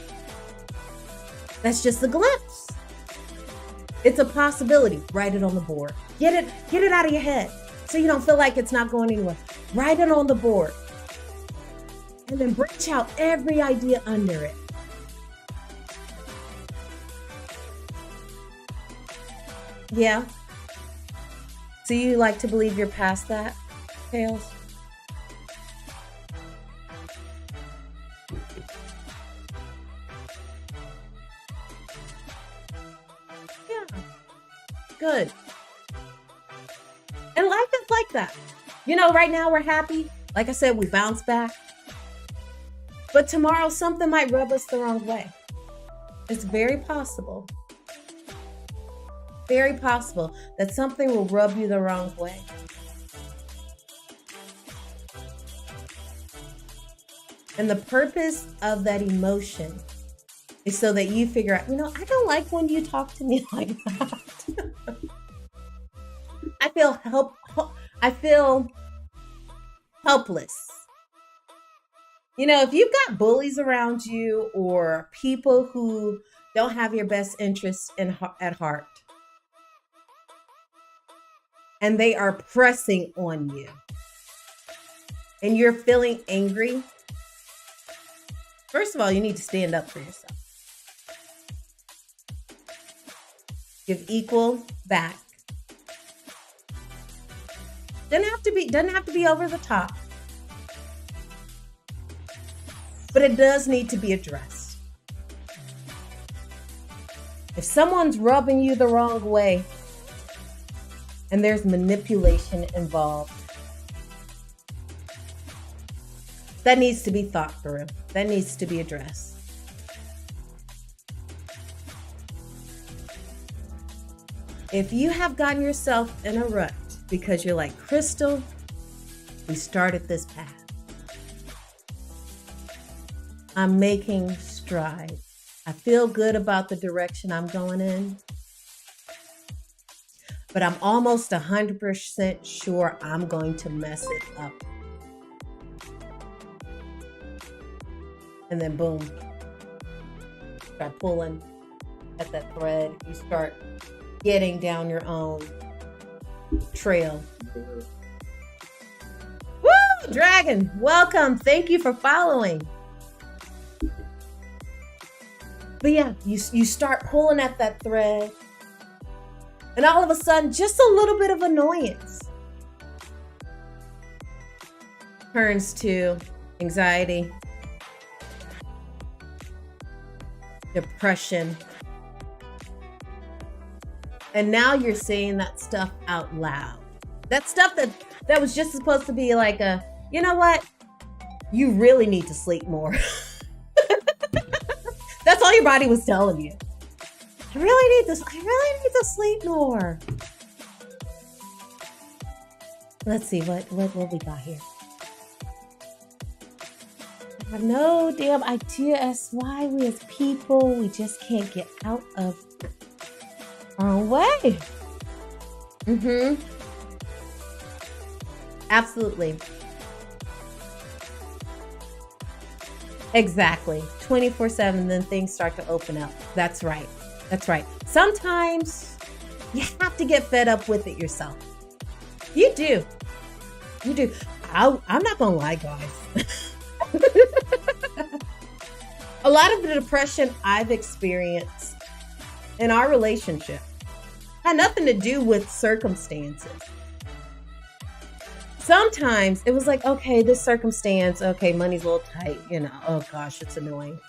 That's just a glimpse. It's a possibility. Write it on the board. Get it out of your head so you don't feel like it's not going anywhere. Write it on the board. And then branch out every idea under it. Yeah. So you like to believe you're past that, Tails? Yeah. Good. And life is like that. You know, right now we're happy. Like I said, we bounce back. But tomorrow something might rub us the wrong way. It's very possible. Very possible that something will rub you the wrong way. And the purpose of that emotion It's so that you figure out, I don't like when you talk to me like that. I feel helpless. If you've got bullies around you or people who don't have your best interests at heart, and they are pressing on you, and you're feeling angry, first of all, you need to stand up for yourself. Give equal back. Doesn't have to be over the top. But it does need to be addressed. If someone's rubbing you the wrong way and there's manipulation involved, that needs to be thought through. That needs to be addressed. If you have gotten yourself in a rut because you're like, Crystal, we started this path. I'm making strides. I feel good about the direction I'm going in. But I'm almost 100% sure I'm going to mess it up. And then boom, start pulling at that thread. You start getting down your own trail. Woo! Dragon, welcome. Thank you for following. But yeah, you start pulling at that thread, and all of a sudden, just a little bit of annoyance turns to anxiety, depression, and now you're saying that stuff out loud. That stuff that was just supposed to be like you know what? You really need to sleep more. That's all your body was telling you. I really need to sleep more. Let's see what we got here. I have no damn idea as why we as people, we just can't get out of our own way. Absolutely. Exactly. 24/7, then things start to open up. That's right. Sometimes you have to get fed up with it yourself. You do. I'm not gonna lie, guys. A lot of the depression I've experienced in our relationship had nothing to do with circumstances. Sometimes it was like, okay, this circumstance, okay, money's a little tight, oh gosh, it's annoying.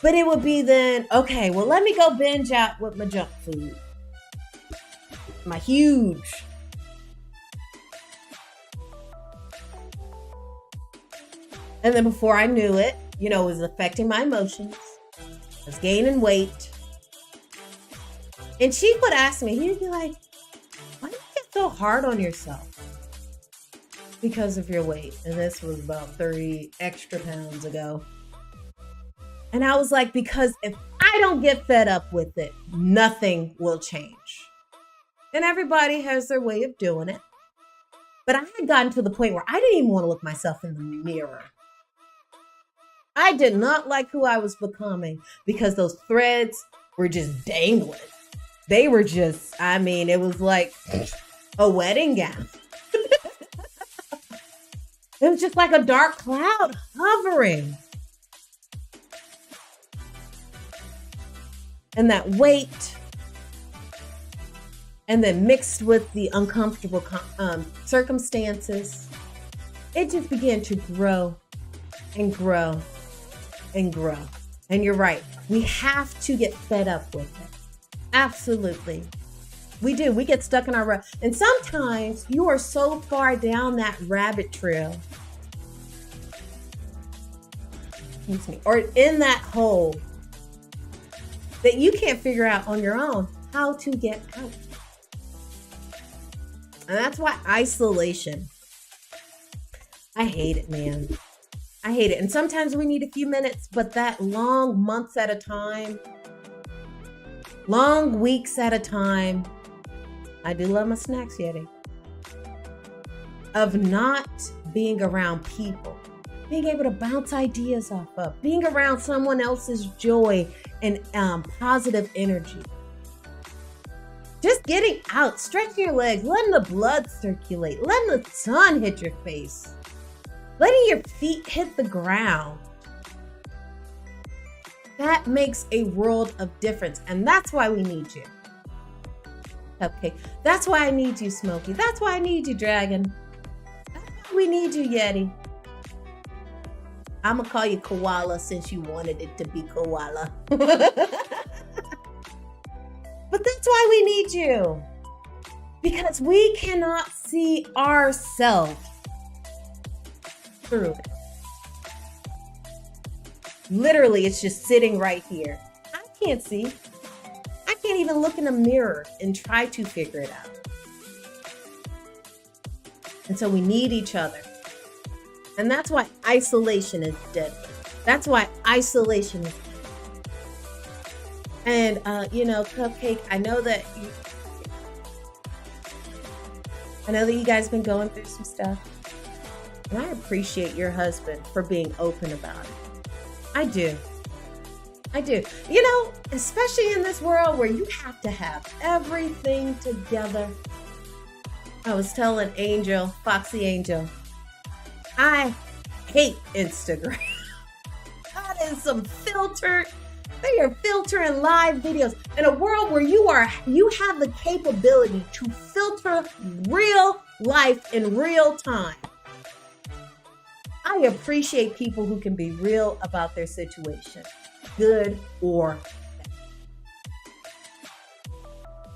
But it would be then, okay, well, let me go binge out with my junk food. My huge. And then before I knew it, it was affecting my emotions. I was gaining weight. And she would ask me, he'd be like, why do you get so hard on yourself? Because of your weight. And this was about 30 extra pounds ago. And I was like, because if I don't get fed up with it, nothing will change. And everybody has their way of doing it. But I had gotten to the point where I didn't even want to look myself in the mirror. I did not like who I was becoming because those threads were just dangling. They were just, it was like a wedding gown. It was just like a dark cloud hovering. And that weight, and then mixed with the uncomfortable circumstances, it just began to grow and grow and grow. And you're right. We have to get fed up with it. Absolutely. We do. We get stuck in our rut. And sometimes you are so far down that rabbit trail, or in that hole, that you can't figure out on your own how to get out. And that's why isolation, I hate it, man. I hate it. And sometimes we need a few minutes, but that long months at a time, long weeks at a time, I do love my snacks, Yeti, of not being around people, being able to bounce ideas off of, being around someone else's joy and positive energy. Just getting out, stretching your legs, letting the blood circulate, letting the sun hit your face, letting your feet hit the ground. That makes a world of difference. And that's why we need you, Cupcake. That's why I need you, Smokey. That's why I need you, Dragon. That's why we need you, Yeti. I'm going to call you Koala since you wanted it to be Koala. But that's why we need you. Because we cannot see ourselves through it. Literally, it's just sitting right here. I can't see. I can't even look in a mirror and try to figure it out. And so we need each other. And that's why isolation is deadly. That's why isolation is deadly. And, Cupcake, I know that you guys been going through some stuff. And I appreciate your husband for being open about it. I do. Especially in this world where you have to have everything together. I was telling Angel, Foxy Angel, I hate Instagram. That is some filtered. They are filtering live videos in a world where you have the capability to filter real life in real time. I appreciate people who can be real about their situation, good or bad.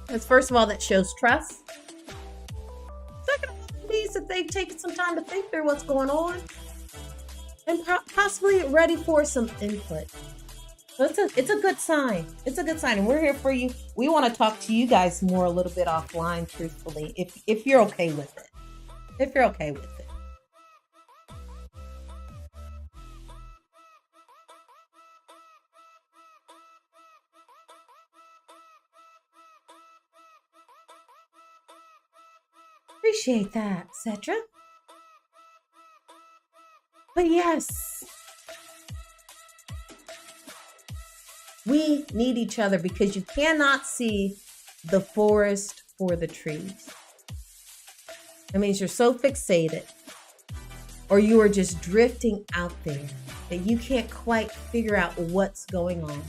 Because first of all, that shows trust. Second of all, it means that they've taken some time to think through what's going on and possibly ready for some input. So it's a good sign. It's a good sign. And we're here for you. We want to talk to you guys more a little bit offline, truthfully, if you're okay with it. If you're okay with it. Appreciate that, Cedra. But yes, we need each other because you cannot see the forest for the trees. That means you're so fixated or you are just drifting out there that you can't quite figure out what's going on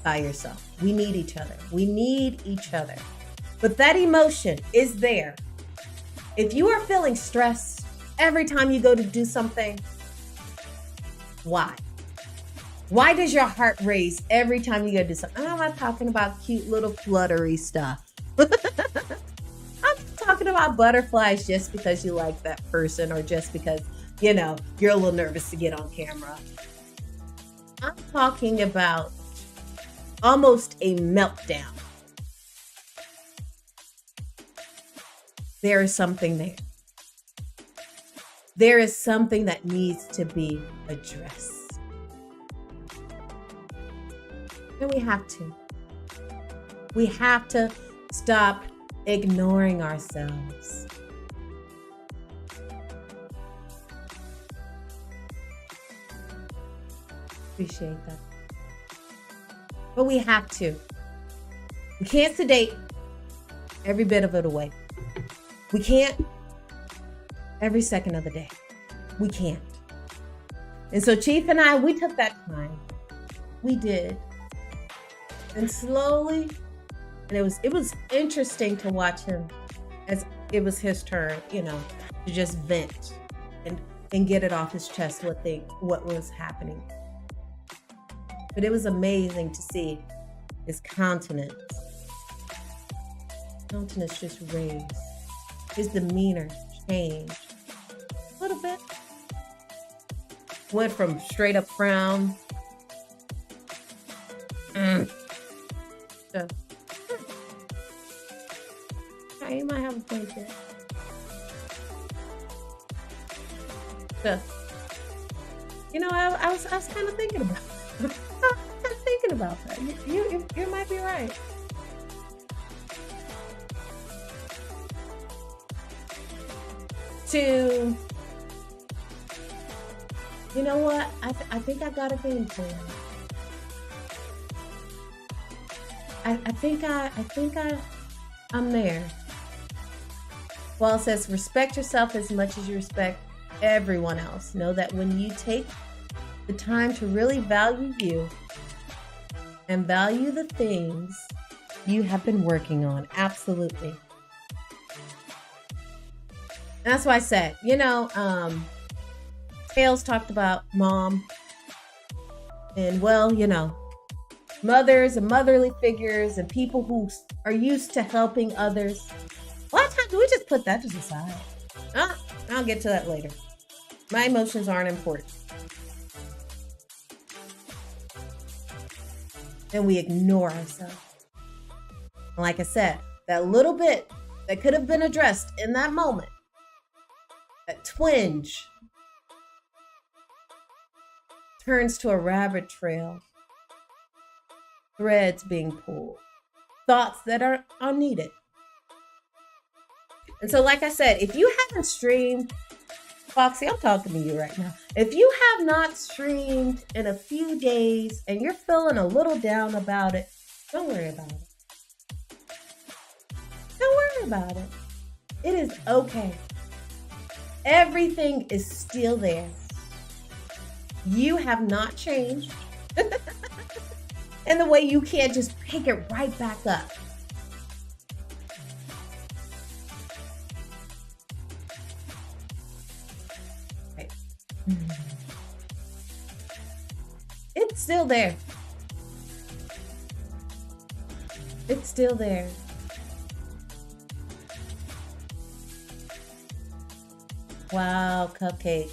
by yourself. We need each other. We need each other. But that emotion is there. If you are feeling stressed every time you go to do something, why? Why does your heart race every time you go do something? I'm not talking about cute little fluttery stuff. I'm talking about butterflies just because you like that person or just because, you're a little nervous to get on camera. I'm talking about almost a meltdown. There is something there. There is something that needs to be addressed. And we have to. We have to stop ignoring ourselves. Appreciate that. But we have to. We can't sedate every bit of it away. We can't every second of the day. We can't. And so Chief and I, we took that time. We did. And slowly, and it was interesting to watch him as it was his turn, to just vent and get it off his chest what was happening. But it was amazing to see his countenance just raised, his demeanor changed a little bit. Went from straight up frown. So, you might have a point there. So, I was kind of thinking about I was kind of thinking about that. You might be right. To, you know what? I think I got a game plan. I'm there. Well, it says respect yourself as much as you respect everyone else. Know that when you take the time to really value you and value the things you have been working on. Absolutely. And that's why I said, Tails talked about mom and, mothers and motherly figures and people who are used to helping others. A lot of times we just put that to the side. I'll get to that later. My emotions aren't important. And we ignore ourselves. And like I said, that little bit that could have been addressed in that moment, that twinge, turns to a rabbit trail, threads being pulled, thoughts that are unneeded. And so, like I said, if you haven't streamed, Foxy, I'm talking to you right now. If you have not streamed in a few days and you're feeling a little down about it, don't worry about it. Don't worry about it. It is okay. Everything is still there. You have not changed. And the way you can't just pick it right back up. Right. It's still there. It's still there. Wow, cupcake.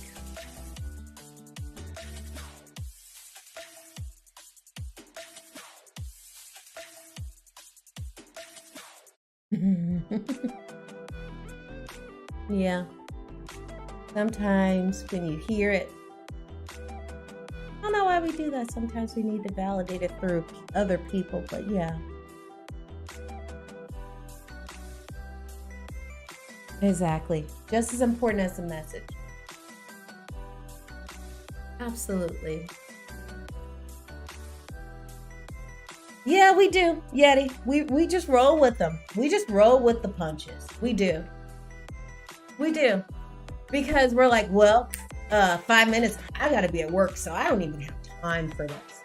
Yeah. Sometimes when you hear it, I don't know why we do that. Sometimes we need to validate it through other people, but yeah. Exactly. Just as important as the message. Absolutely. Yeah, we do, Yeti. We just roll with them. We just roll with the punches. We do. We do. Because we're like, 5 minutes, I gotta be at work, so I don't even have time for this.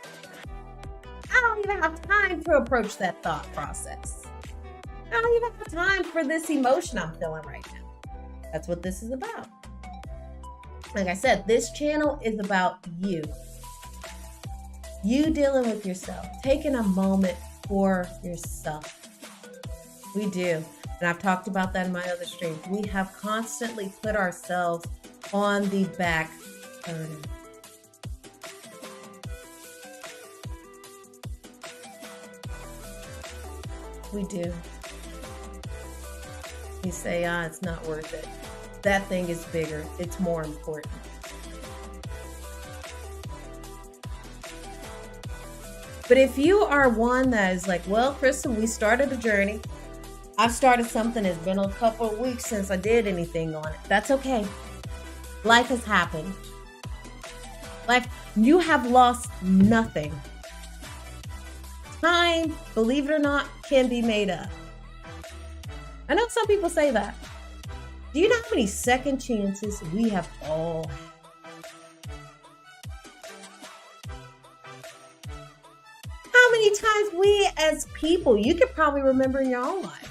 I don't even have time to approach that thought process. I don't even have time for this emotion I'm feeling right now. That's what this is about. Like I said, this channel is about you. You dealing with yourself, taking a moment for yourself. We do. And I've talked about that in my other streams. We have constantly put ourselves on the back burner. We do. You say, it's not worth it. That thing is bigger. It's more important. But if you are one that is like, Kristen, we started a journey. I've started something. It's been a couple of weeks since I did anything on it. That's okay. Life has happened. You have lost nothing. Time, believe it or not, can be made up. I know some people say that. Do you know how many second chances we have all had? How many times we as people, you could probably remember in your own life,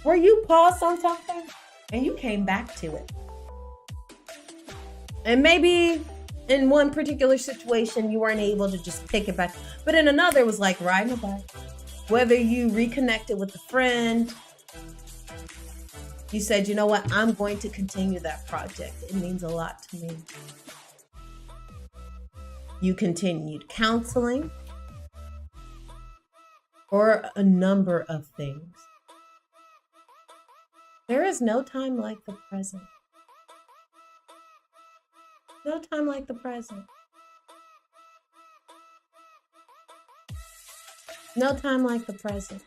where you paused on something and you came back to it. And maybe in one particular situation, you weren't able to just pick it back. But in another, it was like riding a bike. Whether you reconnected with a friend, you said, you know what, I'm going to continue that project. It means a lot to me. You continued counseling or a number of things. There is no time like the present. No time like the present. No time like the present.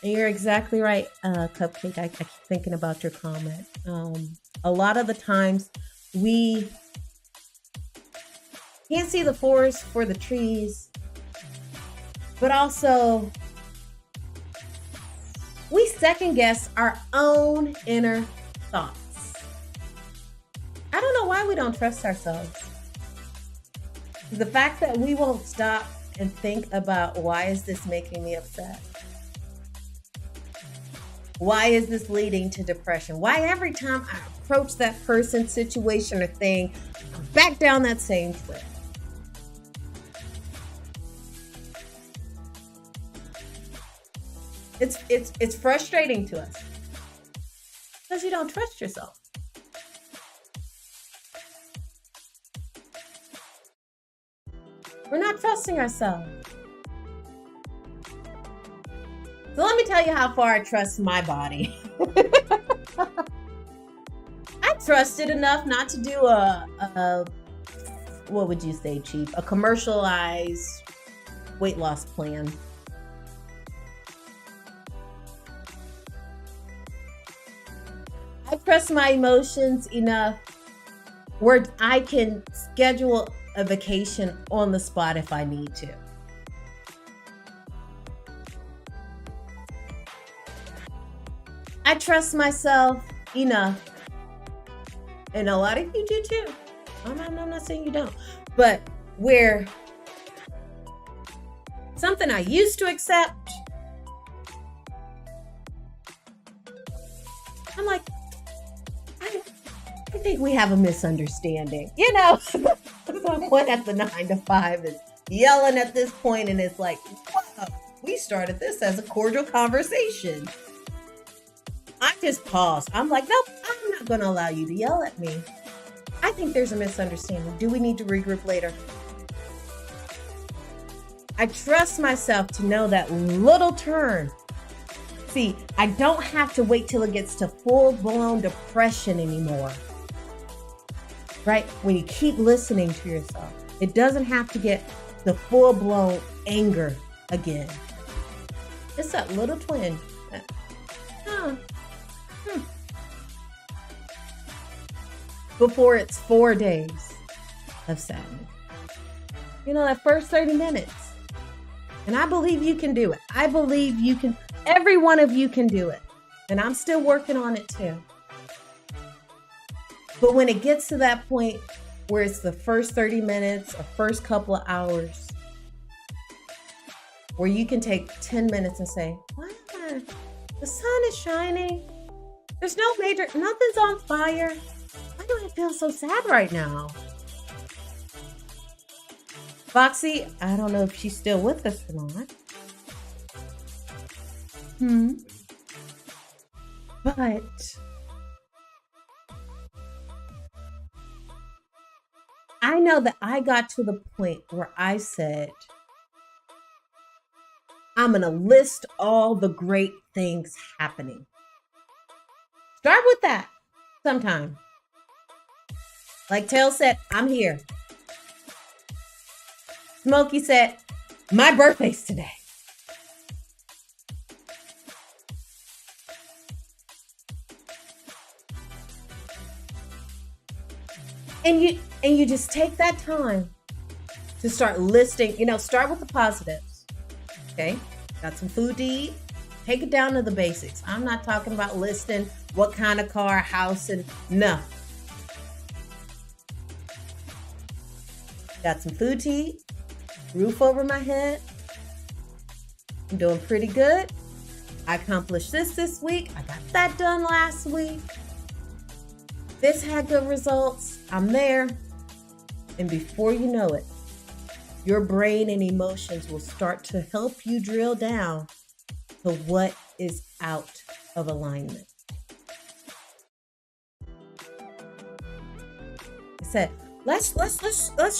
And you're exactly right, Cupcake. I keep thinking about your comment. A lot of the times we can't see the forest for the trees, but also we second guess our own inner thoughts. I don't know why we don't trust ourselves. The fact that we won't stop and think about, why is this making me upset? Why is this leading to depression? Why every time I approach that person, situation, or thing, I'm back down that same trail? It's frustrating to us because you don't trust yourself. We're not trusting ourselves. So let me tell you how far I trust my body. I trust it enough not to do a what would you say, cheap? A commercialized weight loss plan. I trust my emotions enough where I can schedule a vacation on the spot if I need to. I trust myself enough, and a lot of you do too. I'm not saying you don't, but where something I used to accept, I'm like, I think we have a misunderstanding. You know, someone at the 9 to 5 is yelling at this point, and it's like, wow, we started this as a cordial conversation. I just paused. I'm like, nope, I'm not going to allow you to yell at me. I think there's a misunderstanding. Do we need to regroup later? I trust myself to know that little turn. See, I don't have to wait till it gets to full-blown depression anymore. Right? When you keep listening to yourself, it doesn't have to get the full-blown anger again. It's that little twinge. Before it's 4 days of sadness. You know, that first 30 minutes. And I believe you can do it. I believe you can. Every one of you can do it. And I'm still working on it too. But when it gets to that point where it's the first 30 minutes or first couple of hours, where you can take 10 minutes and say, wow, the sun is shining. There's no major, nothing's on fire. Why do I feel so sad right now? Foxy, I don't know if she's still with us or not. But I know that I got to the point where I said, I'm going to list all the great things happening. Start with that sometime. Like Tail said, I'm here. Smokey said, my birthday's today. And you just take that time to start listing, start with the positives. Okay? Got some food to eat. Take it down to the basics. I'm not talking about listing what kind of car, house, and no. Got some food to eat. Roof over my head. I'm doing pretty good. I accomplished this week. I got that done last week. This had good results. I'm there. And before you know it, your brain and emotions will start to help you drill down to what is out of alignment. I said, let's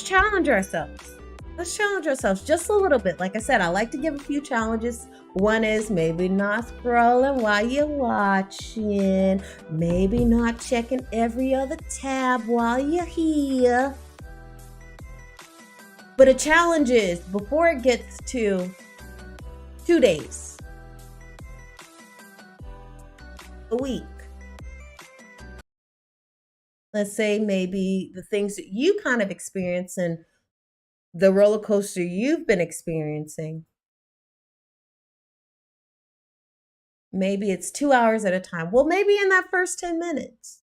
challenge ourselves. Let's challenge ourselves just a little bit. Like I said, I like to give a few challenges One is maybe not scrolling while you're watching, maybe not checking every other tab while you're here. But a challenge is before it gets to 2 days, a week. Let's say maybe the things that you kind of experience and the roller coaster you've been experiencing. Maybe it's 2 hours at a time. Well, maybe in that first 10 minutes.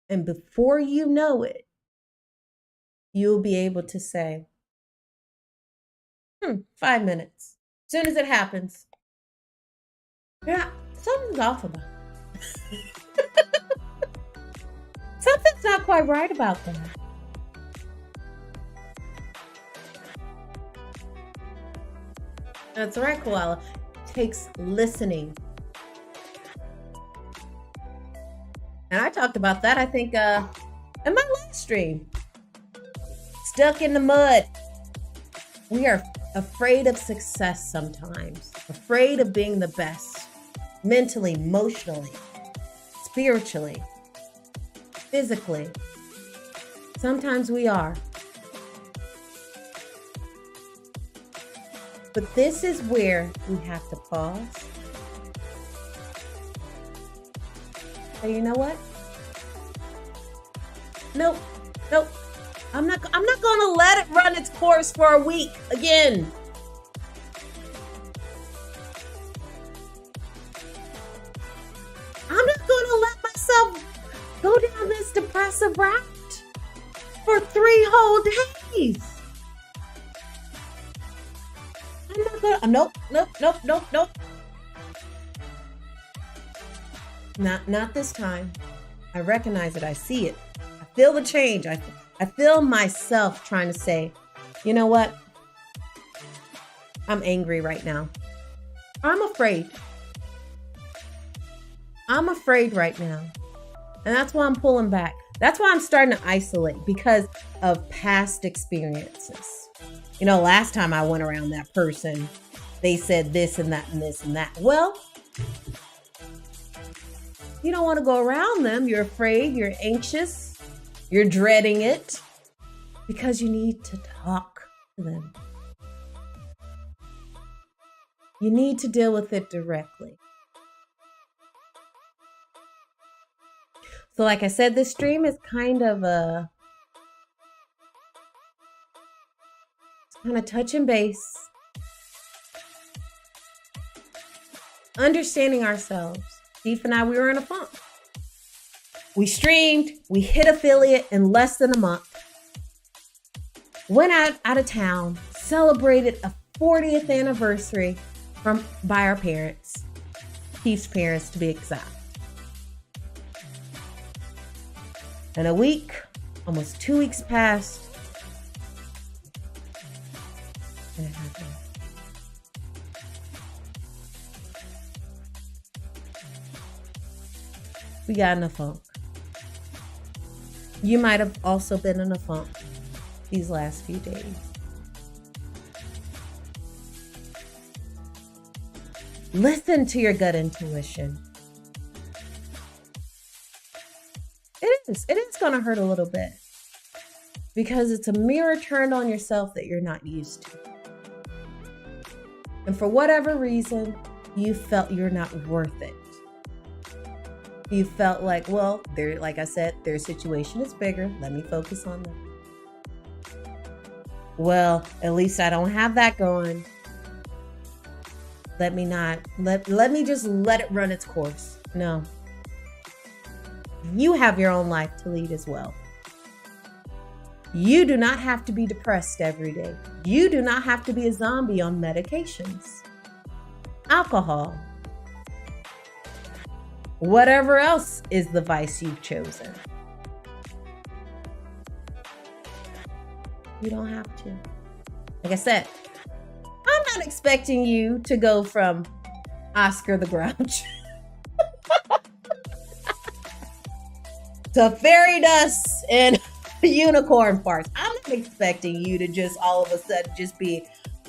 And before you know it, you'll be able to say, 5 minutes. As soon as it happens. Yeah, something's off about it. Something's not quite right about that. That's right, Koala. It takes listening. And I talked about that, I think, in my live stream. Stuck in the mud. We are afraid of success sometimes. Afraid of being the best. Mentally, emotionally, spiritually, physically. Sometimes we are. But this is where we have to pause. So you know what? Nope. I'm not gonna let it run its course for a week again. I'm not gonna let myself go down this depressive route for 3 whole days. I'm not gonna. Nope. Not this time. I recognize it. I see it. I feel the change. I feel myself trying to say, you know what? I'm angry right now. I'm afraid. I'm afraid right now. And that's why I'm pulling back. That's why I'm starting to isolate, because of past experiences. You know, last time I went around that person, they said this and that and this and that. Well, you don't want to go around them. You're afraid, you're anxious, you're dreading it, because you need to talk to them. You need to deal with it directly. So like I said, this stream is kind of touch and base. Understanding ourselves. Steve and I, we were in a funk. We streamed, we hit affiliate in less than a month. Went out of town, celebrated a 40th anniversary by our parents. Steve's parents, to be exact. And a week, almost 2 weeks passed. And it happened. We got in a funk. You might have also been in a funk these last few days. Listen to your gut intuition. It is going to hurt a little bit, because it's a mirror turned on yourself that you're not used to. And for whatever reason, you felt you're not worth it. You felt like, well, like I said, their situation is bigger. Let me focus on them. Well, at least I don't have that going. Let me just let it run its course. No. You have your own life to lead as well. You do not have to be depressed every day. You do not have to be a zombie on medications, alcohol, whatever else is the vice you've chosen. You don't have to. Like I said, I'm not expecting you to go from Oscar the Grouch to fairy dust and unicorn farts. I'm not expecting you to just all of a sudden just be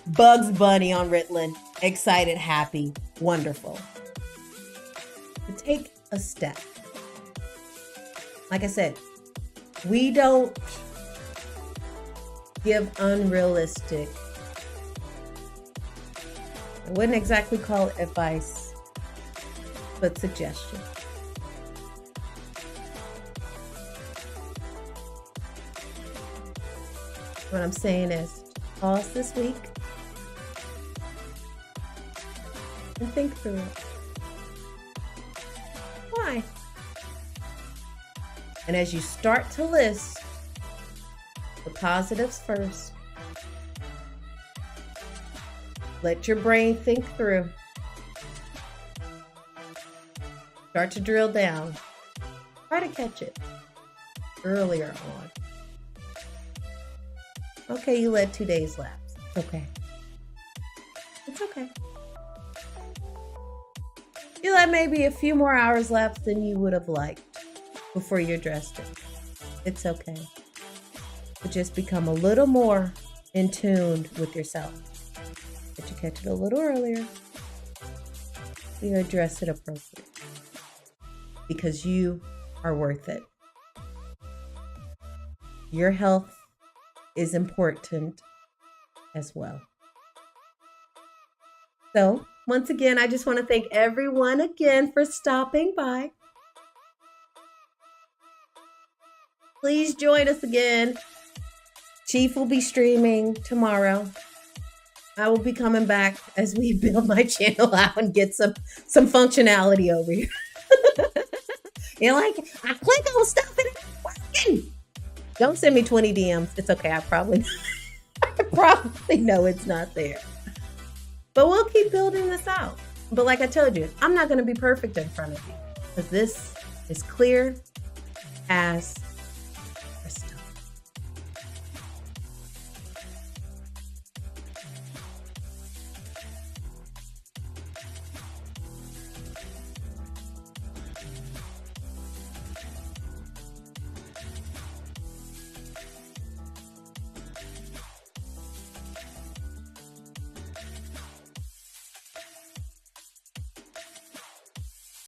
Bugs Bunny on Ritalin. excited, happy, wonderful. To take a step. Like I said, we don't give unrealistic, I wouldn't exactly call it advice, but suggestion. What I'm saying is pause this week and think through it. Why? And as you start to list the positives first, let your brain think through. Start to drill down. Try to catch it earlier on. Okay, you let 2 days lapse. It's okay. It's okay. You let maybe a few more hours lapse than you would have liked before you addressed it. It's okay. But just become a little more in tune with yourself. But you catch it a little earlier. You address it appropriately. Because you are worth it. Your health is important as well. So, once again, I just want to thank everyone again for stopping by. Please join us again. Chief will be streaming tomorrow. I will be coming back as we build my channel out and get some functionality over here. You're like, I click on stuff and it's working. Don't send me 20 DMs. It's okay. I probably know it's not there. But we'll keep building this out. But like I told you, I'm not going to be perfect in front of you because this is clear as